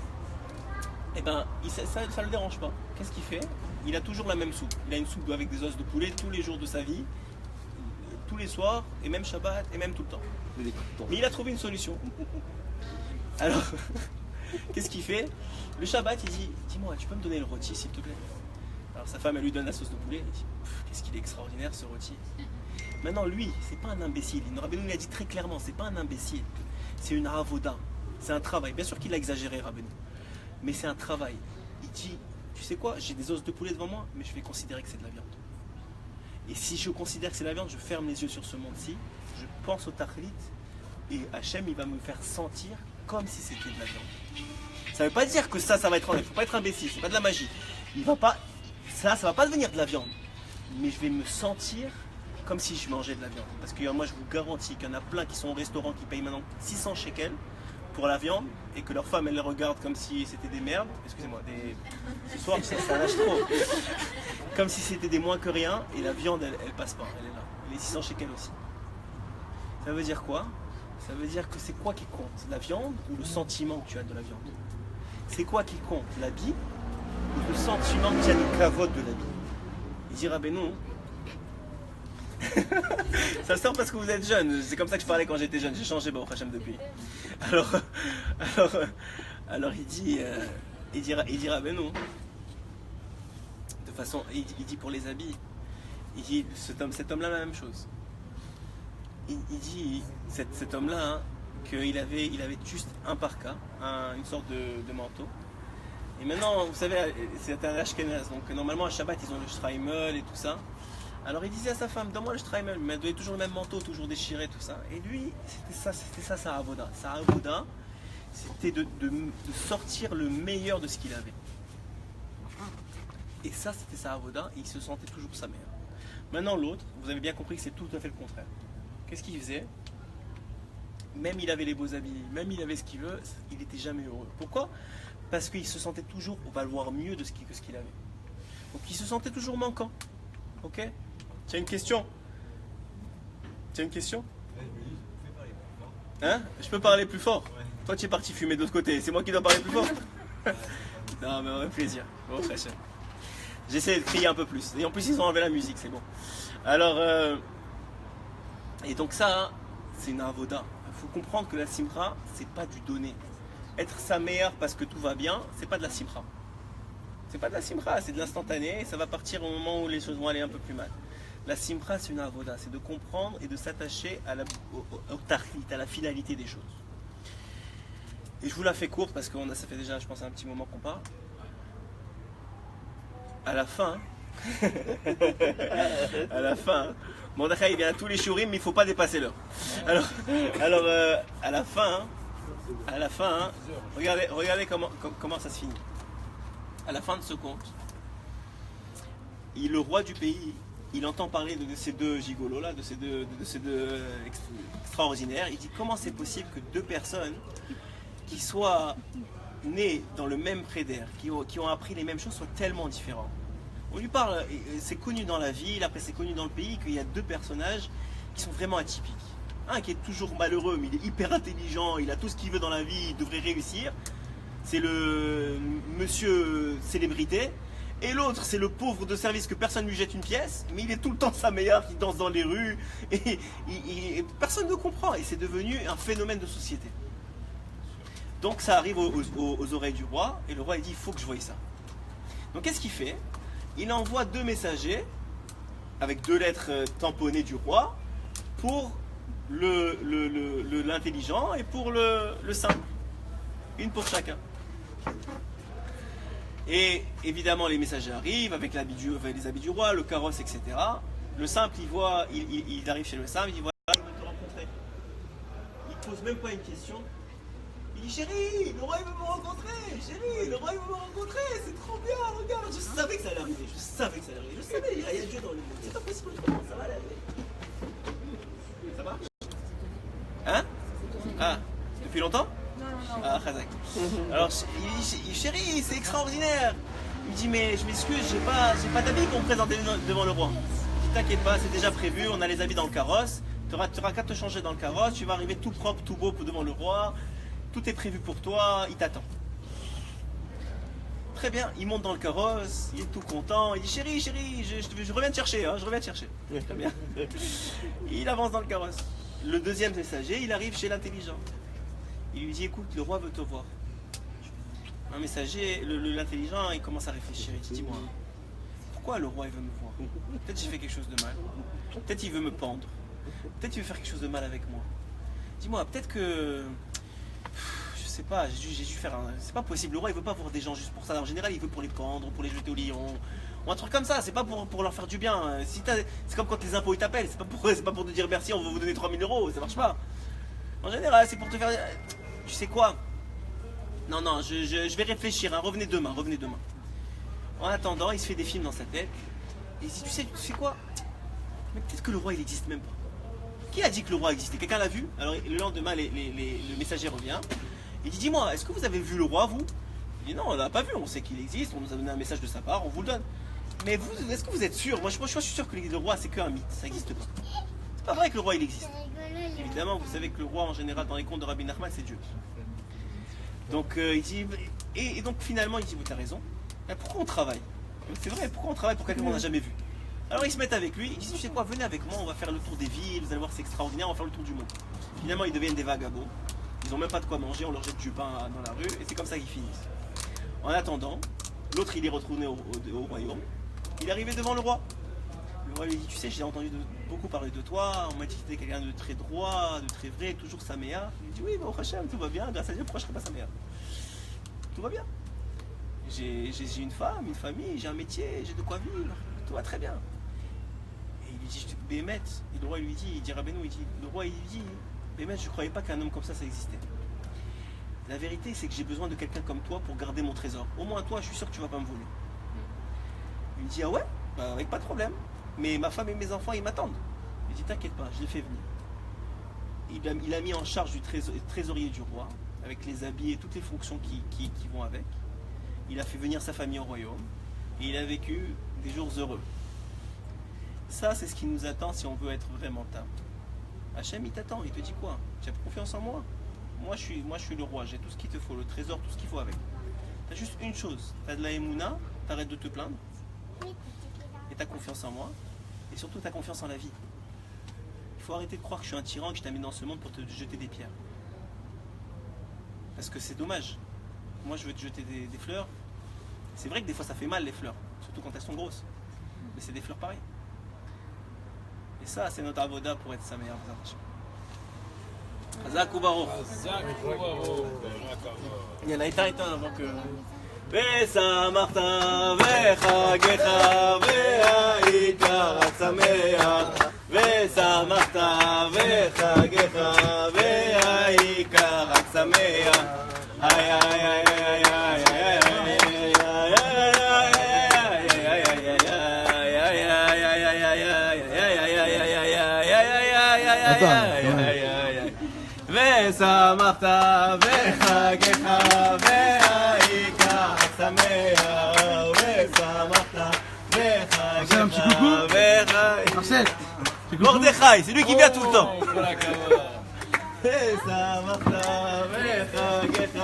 Eh ben, ça le dérange pas. Qu'est-ce qu'il fait? Il a toujours la même soupe. Il a une soupe avec des os de poulet tous les jours de sa vie, tous les soirs, et même Shabbat, et même tout le temps. Mais il a trouvé une solution. Alors, qu'est-ce qu'il fait? Le Shabbat, il dit, dis-moi, tu peux me donner le rôti, s'il te plaît? Alors sa femme, elle lui donne la sauce de poulet. Il dit, qu'est-ce qu'il est extraordinaire, ce rôti. Maintenant, lui, c'est pas un imbécile. Rabbeinu lui a dit très clairement, c'est pas un imbécile. C'est une avoda. C'est un travail. Bien sûr qu'il a exagéré, Rabbeinu. Mais c'est un travail. Il dit, tu sais quoi, j'ai des os de poulet devant moi, mais je vais considérer que c'est de la viande. Et si je considère que c'est de la viande, je ferme les yeux sur ce monde-ci, je pense au tachlit, et Hachem, il va me faire sentir comme si c'était de la viande. Ça ne veut pas dire que ça va être... Il ne faut pas être imbécile, c'est pas de la magie. Il va pas... Ça va pas devenir de la viande. Mais je vais me sentir comme si je mangeais de la viande. Parce que moi, je vous garantis qu'il y en a plein qui sont au restaurant qui payent maintenant 600 shekels pour la viande, et que leur femme, elle les regarde comme si c'était des merdes. Excusez-moi, ce soir, ça lâche trop. Comme si c'était des moins que rien, et la viande, elle passe pas, elle est là. Et les 600 shekels aussi. Ça veut dire quoi? Ça veut dire que c'est quoi qui compte? La viande ou le sentiment que tu as de la viande? C'est quoi qui compte? L'habit ou le sentiment que tu as du kavod de l'habit? Il dit Rabbeinu, ça sort parce que vous êtes jeune. C'est comme ça que je parlais quand j'étais jeune. J'ai changé Baruch Hashem depuis. Alors il dit Rabbeinu, de façon, il dit pour les habits, il dit cet homme-là la même chose. Il dit cet homme-là hein, qu'il avait juste un parka, une sorte de manteau. Et maintenant, vous savez, c'est un Ashkenaz, donc normalement à Shabbat ils ont le Shtraimel et tout ça. Alors il disait à sa femme, donne-moi le Shtraimel, mais elle donnait toujours le même manteau, toujours déchiré, tout ça. Et lui, c'était ça sa avoda. Sa avoda, c'était de sortir le meilleur de ce qu'il avait. Et ça, c'était sa avoda, et il se sentait toujours sa mère. Maintenant, l'autre, vous avez bien compris que c'est tout à fait le contraire. Qu'est-ce qu'il faisait? Même il avait les beaux habits, même il avait ce qu'il veut, il n'était jamais heureux. Pourquoi? Parce qu'il se sentait toujours, on va le voir mieux que ce qu'il avait. Donc il se sentait toujours manquant. Ok? Tu as une question? Tu as une question? Hein? Je peux parler plus fort? Toi tu es parti fumer de l'autre côté, c'est moi qui dois parler plus fort? Non mais avec plaisir. Bon, très cher. J'essaie de crier un peu plus. Et en plus ils ont enlevé la musique, c'est bon. Alors, et donc ça, c'est une avoda. Il faut comprendre que la simra, c'est pas du donner. Être sa meilleure parce que tout va bien, c'est pas de la simra. C'est pas de la simra, c'est de l'instantané et ça va partir au moment où les choses vont aller un peu plus mal. La simra, c'est une avoda, c'est de comprendre et de s'attacher au tahlit, à la finalité des choses. Et je vous la fais courte parce que ça fait déjà, je pense, un petit moment qu'on parle. À la fin, à la fin, Mordechai il vient à tous les shurim, mais il ne faut pas dépasser l'heure. Alors, à la fin, regardez comment ça se finit. À la fin de ce conte, le roi du pays, il entend parler de ces deux gigolos là, de ces deux extraordinaires. Il dit comment c'est possible que deux personnes qui soient nées dans le même préder, qui ont appris les mêmes choses, soient tellement différents. On lui parle, c'est connu dans la ville, après c'est connu dans le pays qu'il y a deux personnages qui sont vraiment atypiques. Un qui est toujours malheureux, mais il est hyper intelligent, il a tout ce qu'il veut dans la vie, il devrait réussir. C'est le monsieur célébrité. Et l'autre, c'est le pauvre de service que personne ne lui jette une pièce, mais il est tout le temps sa meilleure, qui danse dans les rues, et personne ne comprend. Et c'est devenu un phénomène de société. Donc ça arrive aux oreilles du roi, et le roi il dit il faut que je voie ça. Donc qu'est-ce qu'il fait? Il envoie deux messagers avec deux lettres tamponnées du roi pour l'intelligent et pour le simple. Une pour chacun. Et évidemment les messagers arrivent avec les habits du roi, le carrosse, etc. Le simple, il arrive chez le simple, il dit voilà, il veut te rencontrer. Il pose même pas une question. Il dit chérie, le roi il veut me rencontrer, chérie, le roi il veut me rencontrer, c'est trop bien, regarde, je savais que ça allait arriver, je savais, il y a Dieu dans le monde, c'est pas possible autrement, ça va aller. Ça marche? Hein? Ah, depuis longtemps? Ah, Khazak. Alors, il dit chérie, c'est extraordinaire. Il me dit mais je m'excuse, j'ai pas d'habits pour me présenter devant le roi. Je dis t'inquiète pas, c'est déjà prévu, on a les habits dans le carrosse, tu auras qu'à te changer dans le carrosse, tu vas arriver tout propre, tout beau devant le roi. Tout est prévu pour toi, il t'attend. Très bien, il monte dans le carrosse, il est tout content, il dit chérie, je reviens te chercher, je reviens te chercher. Très bien. Il avance dans le carrosse. Le deuxième messager, il arrive chez l'intelligent. Il lui dit écoute, le roi veut te voir. Un messager, l'intelligent, il commence à réfléchir, il dit dis-moi, pourquoi le roi il veut me voir? Peut-être j'ai fait quelque chose de mal, peut-être il veut me pendre, peut-être il veut faire quelque chose de mal avec moi. Dis-moi, peut-être que... Je sais pas, j'ai dû faire un... C'est pas possible, le roi il veut pas voir des gens juste pour ça. En général il veut pour les pendre, pour les jeter au lion, ou un truc comme ça, c'est pas pour leur faire du bien. C'est comme quand les impôts ils t'appellent, c'est pas pour te dire merci, on va vous donner 3000 €, ça marche pas. En général c'est pour te faire... Tu sais quoi? Non, je vais réfléchir, revenez demain. En attendant, il se fait des films dans sa tête, et il se dit tu sais quoi? Mais peut-être que le roi il existe même pas. Qui a dit que le roi existait? Quelqu'un l'a vu? Alors le lendemain, le messager revient. Il dit dis-moi, est-ce que vous avez vu le roi, vous? Il dit non, on l'a pas vu, on sait qu'il existe, on nous a donné un message de sa part, on vous le donne. Mais vous, est-ce que vous êtes sûr? Moi je suis sûr que le roi c'est qu'un mythe, ça n'existe pas. C'est pas vrai que le roi il existe. Évidemment, vous savez que le roi en général dans les contes de Rabbi Nachman c'est Dieu. Donc il dit, et donc finalement il dit tu as raison, mais pourquoi on travaille? C'est vrai, pourquoi on travaille pour quelqu'un qu'on n'a jamais vu? Alors ils se mettent avec lui, ils disent tu sais quoi, venez avec moi, on va faire le tour des villes, vous allez voir c'est extraordinaire, on va faire le tour du monde. Finalement ils deviennent des vagabonds, ils n'ont même pas de quoi manger, on leur jette du pain dans la rue, et c'est comme ça qu'ils finissent. En attendant, l'autre il est retourné au royaume, il est arrivé devant le roi. Le roi lui dit tu sais j'ai entendu beaucoup parler de toi, on m'a dit que tu étais quelqu'un de très droit, de très vrai, toujours Saméa. Il dit oui, bon Hachem, tout va bien, grâce à Dieu, pourquoi je ne serais pas Saméa? Tout va bien. J'ai une femme, une famille, j'ai un métier, j'ai de quoi vivre, tout va très bien. Et il lui dit, Bémet, et le roi lui dit, il dit Rabbeinu, le roi il lui dit, Bémet, je ne croyais pas qu'un homme comme ça existait. La vérité, c'est que j'ai besoin de quelqu'un comme toi pour garder mon trésor. Au moins toi, je suis sûr que tu ne vas pas me voler. Il me dit, ah ouais, bah, avec pas de problème. Mais ma femme et mes enfants, ils m'attendent. Il me dit, t'inquiète pas, je les fais venir. Il a mis en charge du trésorier du roi, avec les habits et toutes les fonctions qui vont avec. Il a fait venir sa famille au royaume. Et il a vécu des jours heureux. Ça, c'est ce qui nous attend si on veut être vraiment table. Hachem, il t'attend, il te dit quoi? Tu as confiance en moi? Moi, je suis le roi, j'ai tout ce qu'il te faut, le trésor, tout ce qu'il faut avec. Tu as juste une chose, tu as de la émouna, t'arrêtes de te plaindre, et tu as confiance en moi, et surtout tu as confiance en la vie. Il faut arrêter de croire que je suis un tyran, que je t'amène dans ce monde pour te jeter des pierres. Parce que c'est dommage. Moi, je veux te jeter des fleurs. C'est vrai que des fois, ça fait mal les fleurs, surtout quand elles sont grosses. Mais c'est des fleurs pareilles. Et ça, c'est notre avoda pour être sa meilleure présentation. Hazak ou Baruch. Il y en a éteint avant que. ושמחת וחגך והיית רק שמח ושמחת וחגך והיית רק שמח איי איי איי איי ושמחת וחגך והיית שמח ושמחת וחגך Mordechai, c'est lui qui vient tout le temps. ושמחת וחגך